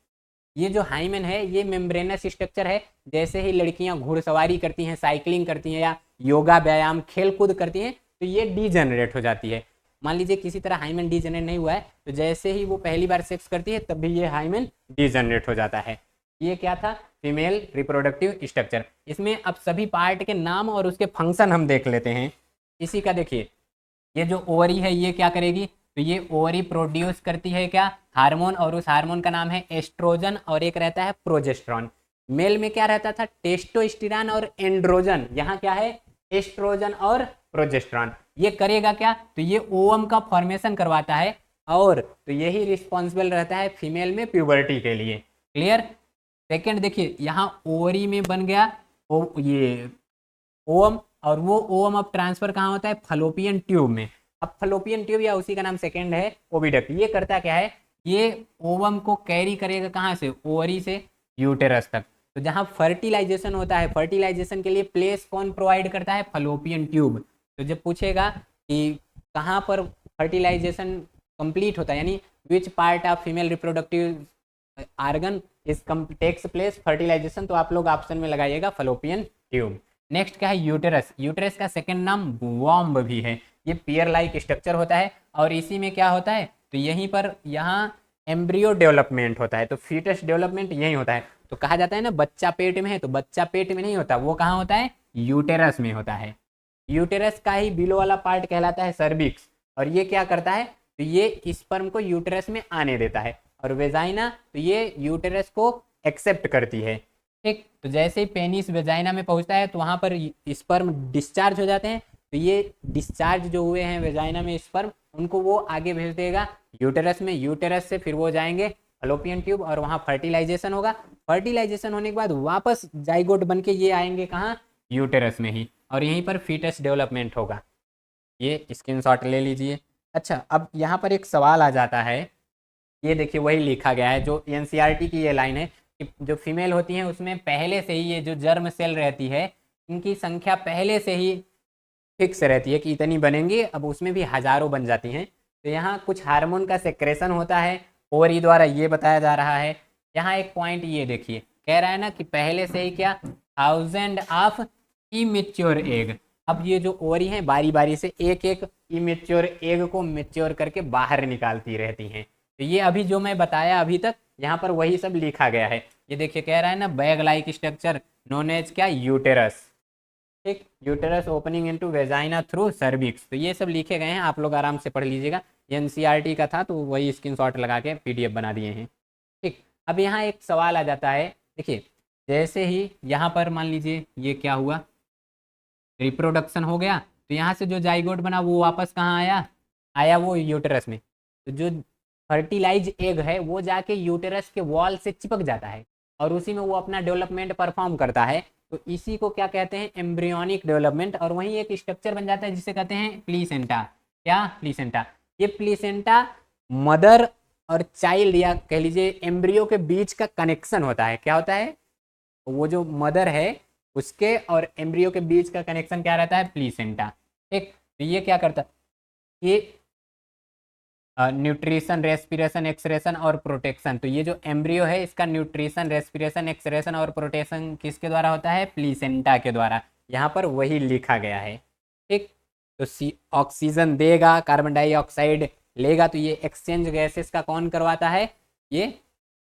ये जो हाइमेन है ये मेम्ब्रेनस स्ट्रक्चर है। जैसे ही लड़कियां घुड़सवारी करती हैं, साइकिलिंग करती हैं या योगा व्यायाम खेल कूद करती हैं तो ये डीजेनरेट हो जाती है। मान लीजिए किसी तरह हाइमेन डीजेनरेट नहीं हुआ है तो जैसे ही वो पहली बार सेक्स करती है तब भी ये हाइमेन डीजेनरेट हो जाता है। ये क्या था, फीमेल रिप्रोडक्टिव स्ट्रक्चर। इसमें अब सभी पार्ट के नाम और उसके फंक्शन हम देख लेते हैं। इसी का देखिए, ये जो ओवरी है ये क्या करेगी, तो ये ओवरी प्रोड्यूस करती है क्या, हार्मोन, और उस हार्मोन का नाम है एस्ट्रोजन और एक रहता है प्रोजेस्टेरॉन। मेल में क्या रहता था, टेस्टोस्टेरॉन और एंड्रोजन। यहाँ क्या है, एस्ट्रोजन और प्रोजेस्टेरॉन। ये करेगा क्या, तो ये ओवम का फॉर्मेशन करवाता है और तो यही रिस्पॉन्सिबल रहता है फीमेल में प्यूबर्टी के लिए। क्लियर। सेकेंड देखिए, यहाँ ओवरी में बन गया ये ओवम, और वो ओवम अब ट्रांसफर कहाँ होता है, फलोपियन ट्यूब में। अब फलोपियन ट्यूब या उसी का नाम सेकेंड है ओविडक्ट। ये करता क्या है, ये ओवम को कैरी करेगा कहाँ से, ओवरी से यूटेरस तक। तो जहाँ फर्टिलाइजेशन होता है, फर्टिलाइजेशन के लिए प्लेस कौन प्रोवाइड करता है, फलोपियन ट्यूब। तो जब पूछेगा कि कहाँ पर फर्टिलाइजेशन कंप्लीट होता है, यानी which part of female reproductive organ is takes place fertilisation, तो आप लोग ऑप्शन में लगाइएगा फलोपियन ट्यूब। नेक्स्ट क्या है, यूटेरस। यूटेरस का सेकंड नाम वॉम्ब भी है। ये पियर लाइक स्ट्रक्चर होता है और इसी में क्या होता है, तो यहीं पर यहाँ एम्ब्रियो डेवलपमेंट होता है, तो फीटस डेवलपमेंट यही होता है। तो कहा जाता है ना बच्चा पेट में है, तो बच्चा पेट में नहीं होता, वो कहाँ होता है, यूटेरस में होता है। यूटेरस का ही बिलो वाला पार्ट कहलाता है सर्विक्स, और ये क्या करता है, तो ये स्पर्म को यूटेरस में आने देता है। और वेजाइना, तो ये यूटेरस को एक्सेप्ट करती है। ठीक, तो जैसे ही पेनिस वेजाइना में पहुंचता है तो वहाँ पर स्पर्म डिस्चार्ज हो जाते हैं। तो ये डिस्चार्ज जो हुए हैं वेजाइना में स्पर्म, उनको वो आगे भेज देगा यूटेरस में। यूटेरस से फिर वो जाएंगे फलोपियन ट्यूब और वहाँ फर्टिलाइजेशन होगा। फर्टिलाइजेशन होने के बाद वापस जाइगोट बन के ये आएंगे कहाँ, यूटेरस में ही, और यहीं पर फीटस डेवलपमेंट होगा। ये स्क्रीनशॉट ले लीजिए। अच्छा, अब यहाँ पर एक सवाल आ जाता है, ये देखिए वही लिखा गया है जो एनसीईआरटी की ये लाइन है कि जो फीमेल होती हैं उसमें पहले से ही ये जो जर्म सेल रहती है इनकी संख्या पहले से ही फिक्स रहती है कि इतनी बनेंगी, अब उसमें भी हजारों बन जाती हैं। तो यहाँ कुछ हार्मोन का सेक्रेशन होता है ओवरी द्वारा, ये बताया जा रहा है। यहाँ एक पॉइंट ये देखिए, कह रहा है ना कि पहले से ही क्या, 1000 ऑफ इमेच्योर एग। अब ये जो ओवरी हैं बारी बारी से एक एक इमेच्योर एग को मेच्योर करके बाहर निकालती रहती हैं। तो ये अभी जो मैं बताया अभी तक यहाँ पर वही सब लिखा गया है। ये देखिए कह रहा है ना bag like structure known as क्या, यूटेरस। ठीक, uterus opening into vagina through cervix. तो ये सब लिखे गए हैं, आप लोग आराम से पढ़ लीजिएगा। एनसीईआरटी का था तो वही स्क्रीनशॉट लगा के पीडीएफ बना दिए हैं। ठीक, अब यहाँ एक सवाल आ जाता है, देखिए जैसे ही यहाँ पर मान लीजिए ये क्या हुआ, रिप्रोडक्शन हो गया, तो यहाँ से जो जाइगोट बना वो वापस कहाँ आया, आया वो यूटेरस में। तो जो फर्टिलाइज एग है वो जाके यूटेरस के वॉल से चिपक जाता है और उसी में वो अपना डेवलपमेंट परफॉर्म करता है। तो इसी को क्या कहते हैं, एम्ब्रियोनिक डेवलपमेंट। और वहीं एक स्ट्रक्चर बन जाता है जिसे कहते हैं प्लीसेंटा। क्या, प्लीसेंटा। ये प्लीसेंटा मदर और चाइल्ड या कह लीजिए एम्ब्रियो के बीच का कनेक्शन होता है। क्या होता है, वो जो मदर है उसके और एम्ब्रियो के बीच का कनेक्शन क्या रहता है, प्लीसेंटा। ठीक, तो ये क्या करता है, ये न्यूट्रिशन, रेस्पिरेशन, एक्सरेशन और प्रोटेक्शन। तो ये जो एम्ब्रियो है इसका न्यूट्रिशन, रेस्पिरेशन, एक्सरेशन और प्रोटेक्शन किसके द्वारा होता है, प्लीसेंटा के द्वारा। यहाँ पर वही लिखा गया है। ठीक, तो ऑक्सीजन देगा, कार्बन डाइऑक्साइड लेगा, तो ये एक्सचेंज गैसेस का कौन करवाता है, ये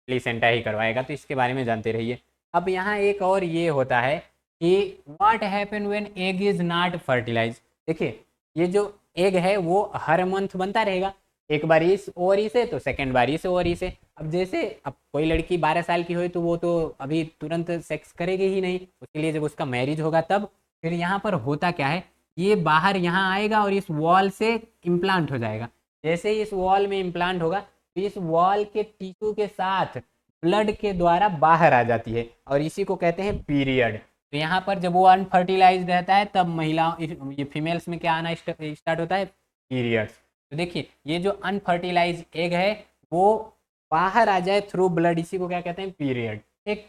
प्लीसेंटा ही करवाएगा। तो इसके बारे में जानते रहिए। अब यहाँ एक और ये होता है कि what happen when egg is not fertilise. देखिए ये जो एग है वो हर मंथ बनता रहेगा, एक बार इस ओवरी से तो सेकेंड बार इस ओवरी से। अब जैसे अब कोई लड़की 12 साल की हो तो वो तो अभी तुरंत सेक्स करेगी ही नहीं, उसके लिए जब उसका मैरिज होगा तब। फिर यहाँ पर होता क्या है, ये बाहर यहाँ आएगा और इस वॉल से इम्प्लांट हो जाएगा। जैसे ही इस वॉल में इम्प्लांट होगा तो इस वॉल के टिश्यू के साथ ब्लड के द्वारा बाहर आ जाती है और इसी को कहते हैं पीरियड। तो यहाँ पर जब वो अनफर्टिलाइज रहता है तब महिलाओं ये फीमेल्स में क्या आना स्टार्ट होता है, पीरियड्स। तो देखिए ये जो अनफर्टिलाइज एग है वो बाहर आ जाए थ्रू ब्लड, इसी को क्या कहते हैं, पीरियड। ठीक,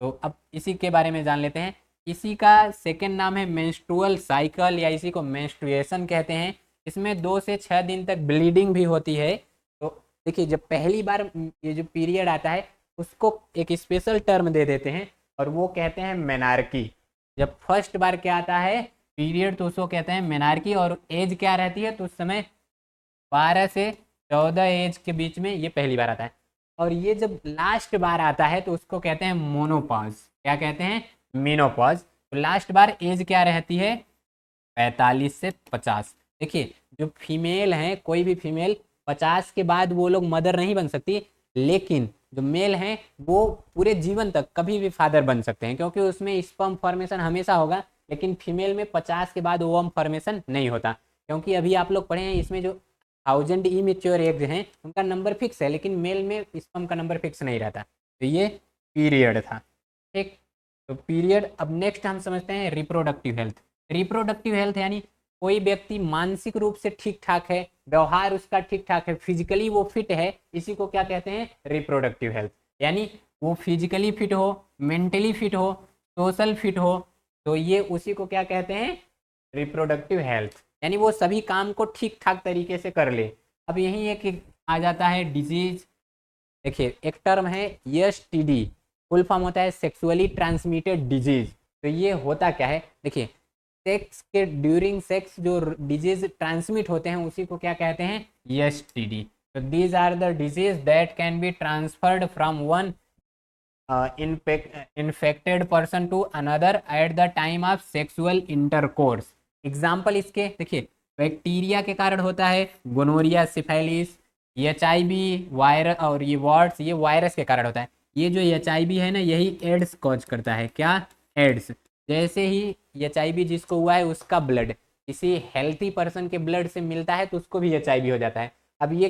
तो अब इसी के बारे में जान लेते हैं। इसी का सेकेंड नाम है मेंस्ट्रुअल साइकिल या इसी को मेंस्ट्रुएशन कहते हैं। इसमें 2 से 6 दिन तक ब्लीडिंग भी होती है। तो देखिए जब पहली बार ये जो पीरियड आता है उसको एक स्पेशल टर्म दे देते हैं और वो कहते हैं मेनार्की। जब फर्स्ट बार क्या आता है पीरियड तो उसको कहते हैं मेनार्की, और एज क्या रहती है तो उस समय 12 से 14 एज के बीच में ये पहली बार आता है। और ये जब लास्ट बार आता है तो उसको कहते हैं मोनोपॉज। क्या कहते हैं, मेनोपॉज। तो लास्ट बार एज क्या रहती है, 45 से 50। देखिए जो फीमेल हैं, कोई भी फीमेल 50 के बाद वो लोग मदर नहीं बन सकती, लेकिन जो मेल हैं वो पूरे जीवन तक कभी भी फादर बन सकते हैं, क्योंकि उसमें स्पर्म फॉर्मेशन हमेशा होगा। लेकिन फीमेल में 50 के बाद ओवम फॉर्मेशन नहीं होता, क्योंकि अभी आप लोग पढ़े हैं इसमें जो 1000 इमेच्योर एग्स हैं उनका नंबर फिक्स है, लेकिन मेल में स्पर्म का नंबर फिक्स नहीं रहता। तो ये पीरियड था। ठीक, तो पीरियड। अब नेक्स्ट हम समझते हैं रिप्रोडक्टिव हेल्थ। रिप्रोडक्टिव हेल्थ यानी कोई व्यक्ति मानसिक रूप से ठीक ठाक है, व्यवहार उसका ठीक ठाक है, फिजिकली वो फिट है, इसी को क्या कहते हैं, रिप्रोडक्टिव हेल्थ। यानी वो फिजिकली फिट हो, मेंटली फिट हो, सोशल फिट हो, तो ये उसी को क्या कहते हैं, रिप्रोडक्टिव हेल्थ। यानी वो सभी काम को ठीक ठाक तरीके से कर ले। अब यही एक आ जाता है डिजीज। देखिए एक टर्म है एसटीडी, फुल फॉर्म होता है सेक्सुअली ट्रांसमिटेड डिजीज। तो ये होता क्या है, देखिए सेक्स के ड्यूरिंग सेक्स जो डिजीज ट्रांसमिट होते हैं उसी को क्या कहते हैं, एसटीडी। तो these are the disease that can be transferred from one infected person to another at the time of sexual intercourse. Example इसके देखिए, बैक्टीरिया के कारण होता है गोनोरिया, सिफिलिस, एचआईवी वायरस, और ये वॉर्ड्स ये वायरस के कारण होता है। ये जो एचआईवी है ना यही एड्स कॉज करता है। क्या, एड्स। जैसे ही एचआईवी जिसको हुआ है उसका ब्लड किसी हेल्थी पर्सन के ब्लड से मिलता है तो उसको भी एचआईवी हो जाता है। अब ये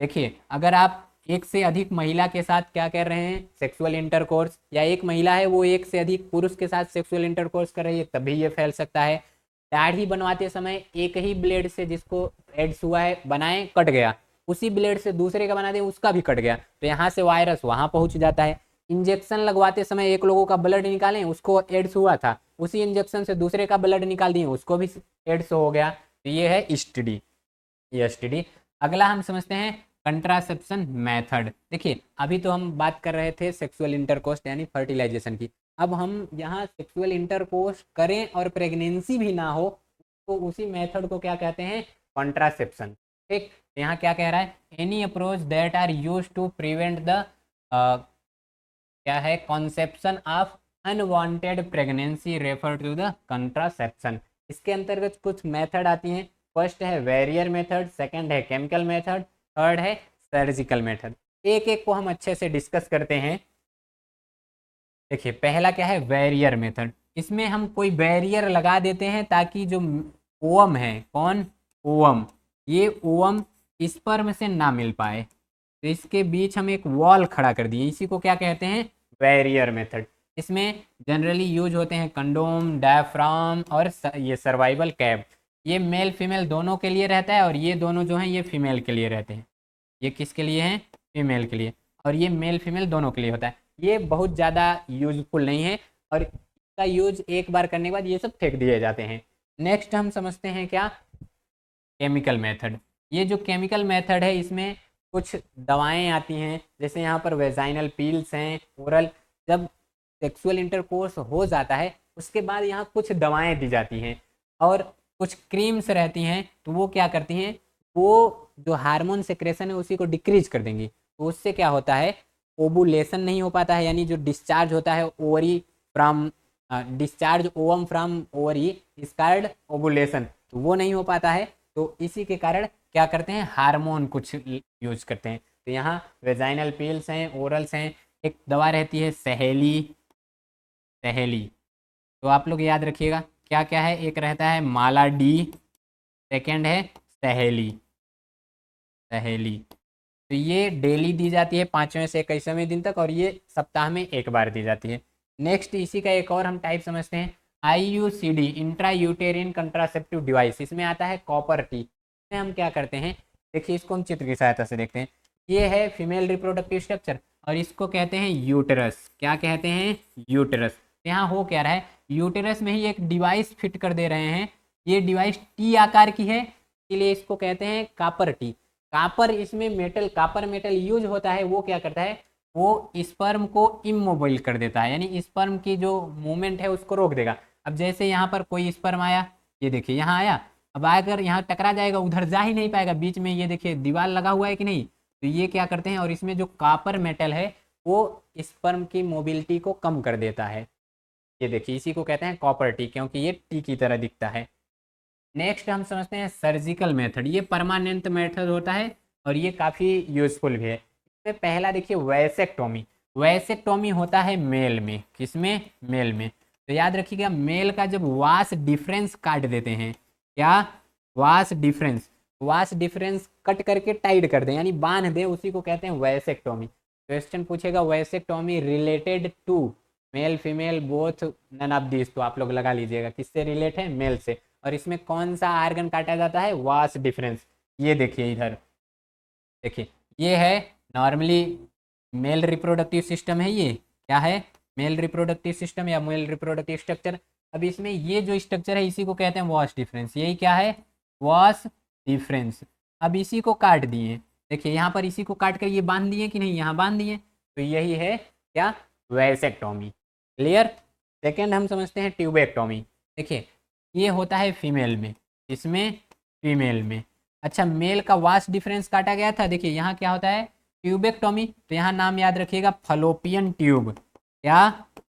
देखिए अगर आप एक से अधिक महिला के साथ क्या कर रहे हैं, सेक्सुअल इंटरकोर्स, या एक महिला है वो एक से अधिक पुरुष के साथ सेक्सुअल इंटरकोर्स कर रही है, तभी ये फैल सकता है। दाढ़ी बनवाते समय एक ही ब्लेड से जिसको एड्स हुआ है बनाए, कट गया, उसी ब्लेड से दूसरे का बना दें उसका भी कट गया, तो यहाँ से वायरस वहाँ पहुँच जाता है। इंजेक्शन लगवाते समय एक लोगों का ब्लड निकालें, उसको एड्स हुआ था, उसी इंजेक्शन से दूसरे का ब्लड निकाल दिए, उसको भी एड्स हो गया। तो ये है एसटीडी, एसटीडी। अगला हम समझते हैं कंट्रासेप्शन मेथड। देखिए अभी तो हम बात कर रहे थे सेक्सुअल इंटरकोर्स यानी फर्टिलाइजेशन की, अब हम यहाँ सेक्सुअल इंटरकोर्स करें और प्रेगनेंसी भी ना हो तो उसी मेथड को क्या कहते हैं, कंट्रासेप्शन। ठीक, यहाँ क्या कह रहा है, any approach that are use to prevent the क्या है, conception of unwanted pregnancy refer to the contraception. इसके अंतर्गत कुछ मेथड आती हैं। फर्स्ट है वेरियर मेथड, सेकंड है केमिकल मेथड, थर्ड है सर्जिकल मेथड। एक एक को हम अच्छे से डिस्कस करते हैं। देखिए पहला क्या है, वेरियर मेथड। इसमें हम कोई बैरियर लगा देते हैं ताकि जो ओवम है, कौन, ओवम, ये ओवम स्पर्म से ना मिल पाए, तो इसके बीच हम एक वॉल खड़ा कर दिए, इसी को क्या कहते हैं, बैरियर मेथड। इसमें जनरली यूज होते हैं कंडोम, डायफ्राम और ये सर्वाइवल कैप। ये मेल फीमेल दोनों के लिए रहता है और ये दोनों जो हैं ये फीमेल के लिए रहते हैं। ये किसके लिए हैं, फीमेल के लिए, और ये मेल फीमेल दोनों के लिए होता है। ये बहुत ज़्यादा यूजफुल नहीं है और इसका यूज एक बार करने के बाद ये सब फेंक दिए जाते हैं। नेक्स्ट हम समझते हैं क्या, केमिकल मेथड। ये जो केमिकल मेथड है इसमें कुछ दवाएं आती हैं, जैसे यहाँ पर वेजाइनल पील्स हैं, ओरल। जब सेक्सुअल इंटरकोर्स हो जाता है उसके बाद यहाँ कुछ दवाएं दी जाती हैं और कुछ क्रीम्स रहती हैं, तो वो क्या करती हैं, वो जो हार्मोन सेक्रेशन है उसी को डिक्रीज कर देंगी। तो उससे क्या होता है, ओवुलेशन नहीं हो पाता है, यानी जो डिस्चार्ज होता है ovary from discharge ovum from ovary is called ovulation, तो वो नहीं हो पाता है। तो इसी के कारण क्या करते हैं, हार्मोन कुछ यूज करते हैं। तो यहाँ वेजाइनल पिल्स हैं, ओरल्स हैं, एक दवा रहती है सहेली, सहेली तो आप लोग याद रखिएगा क्या क्या है, एक रहता है माला डी, सेकेंड है सहेली, सहेली तो ये डेली दी जाती है 5वें से 21वें दिन तक, और ये सप्ताह में एक बार दी जाती है। नेक्स्ट इसी का एक और हम टाइप समझते हैं, IUCD, इंट्रा यूटेरिन कंट्रासेप्टिव डिवाइस। इसमें आता है कॉपर टी। इसमें हम क्या करते हैं, देखिए इसको हम चित्र की सहायता से देखते हैं। ये है फीमेल रिप्रोडक्टिव स्ट्रक्चर और इसको कहते हैं यूटेरस। क्या कहते हैं, यूटेरस। यहाँ हो क्या रहा है, यूटेरस में ही एक डिवाइस फिट कर दे रहे हैं। ये डिवाइस टी आकार की है, इसलिए इसको कहते हैं कापर टी। कापर, इसमें मेटल, कापर मेटल यूज होता है। वो क्या करता है, वो स्पर्म को इमोबाइल कर देता है, यानी स्पर्म की जो मूवमेंट है उसको रोक देगा। अब जैसे यहाँ पर कोई स्पर्म आया, ये देखिए यहाँ आया, अब आकर यहाँ टकरा जाएगा, उधर जा ही नहीं पाएगा। बीच में ये देखिए दीवार लगा हुआ है कि नहीं, तो ये क्या करते हैं, और इसमें जो कापर मेटल है वो स्पर्म की मोबिलिटी को कम कर देता है। ये देखिए इसी को कहते हैं कॉपर टी, क्योंकि ये टी की तरह दिखता है। नेक्स्ट हम समझते हैं सर्जिकल मेथड। ये परमानेंट मेथड होता है और ये काफ़ी यूजफुल भी है। इसमें पहला देखिए वैसेक्टोमी। वैसेक्टोमी होता है मेल में, किसमें, मेल में। तो याद रखिएगा मेल का जब वास डिफरेंस काट देते हैं, क्या, vas deferens, vas deferens cut करके टाइट कर दें, यानी बांध दें, उसी को कहते हैं वैसेक्टोमी। क्वेश्चन पूछेगा vasectomy related to male female both none of this, तो आप लोग लगा लीजिएगा किससे रिलेट है, मेल से। और इसमें कौन सा आर्गन काटा जाता है, वास डिफरेंस। ये देखिए इधर देखिए, ये है नॉर्मली मेल रिप्रोडक्टिव सिस्टम है। ये क्या है, मेल रिप्रोडक्टिव सिस्टम या मेल रिप्रोडक्टिव स्ट्रक्चर। अब इसमें ये जो स्ट्रक्चर है इसी को कहते हैं वास डिफरेंस। यही क्या है, वास डिफरेंस। अब इसी को काट दिए, देखिए यहाँ पर इसी को काट कर ये बांध दिए कि नहीं, यहाँ बांध दिए, तो यही है क्या, वैसेक्टोमी। क्लियर। सेकेंड हम समझते हैं ट्यूबेक्टोमी। देखिए ये होता है फीमेल में, इसमें फीमेल में। अच्छा, मेल का वास डिफरेंस काटा गया था, देखिए यहाँ क्या होता है, ट्यूबेक्टोमी। तो यहाँ नाम याद रखिएगा फलोपियन ट्यूब। क्या,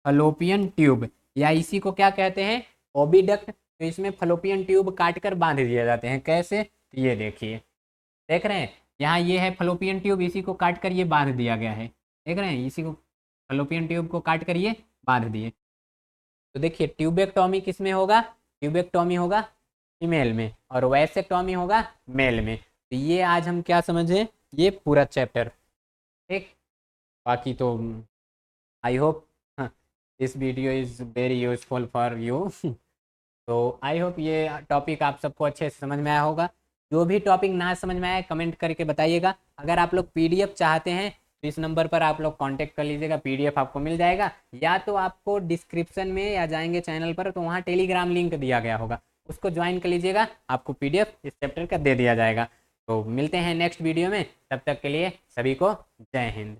फलोपियन ट्यूब, या इसी को क्या कहते हैं, ओबिडक्ट। तो इसमें फलोपियन ट्यूब काट कर बांध दिए जाते हैं। कैसे, तो ये देखिए, देख रहे हैं यहाँ ये है फलोपियन ट्यूब, इसी को काट कर ये बांध दिया गया है। देख रहे हैं, इसी को फलोपियन ट्यूब को काट कर ये बांध दिए। तो देखिए ट्यूबेक्टोमी किस में होगा, ट्यूबेक्टोमी होगा फीमेल में और वैसेक्टोमी होगा मेल में। तो ये आज हम क्या समझे, ये पूरा चैप्टर, ठीक। बाकी तो I hope this video is very useful for you. तो आई होप ये टॉपिक आप सबको अच्छे से समझ में आया होगा। जो भी टॉपिक ना समझ में आए कमेंट करके बताइएगा। अगर आप लोग PDF चाहते हैं तो इस नंबर पर आप लोग कांटेक्ट कर लीजिएगा, PDF आपको मिल जाएगा। या तो आपको डिस्क्रिप्शन में या जाएंगे चैनल पर तो वहाँ टेलीग्राम लिंक दिया गया होगा, उसको ज्वाइन कर लीजिएगा, आपको PDF इस चैप्टर का दे दिया जाएगा। तो मिलते हैं नेक्स्ट वीडियो में, तब तक के लिए सभी को जय हिंद।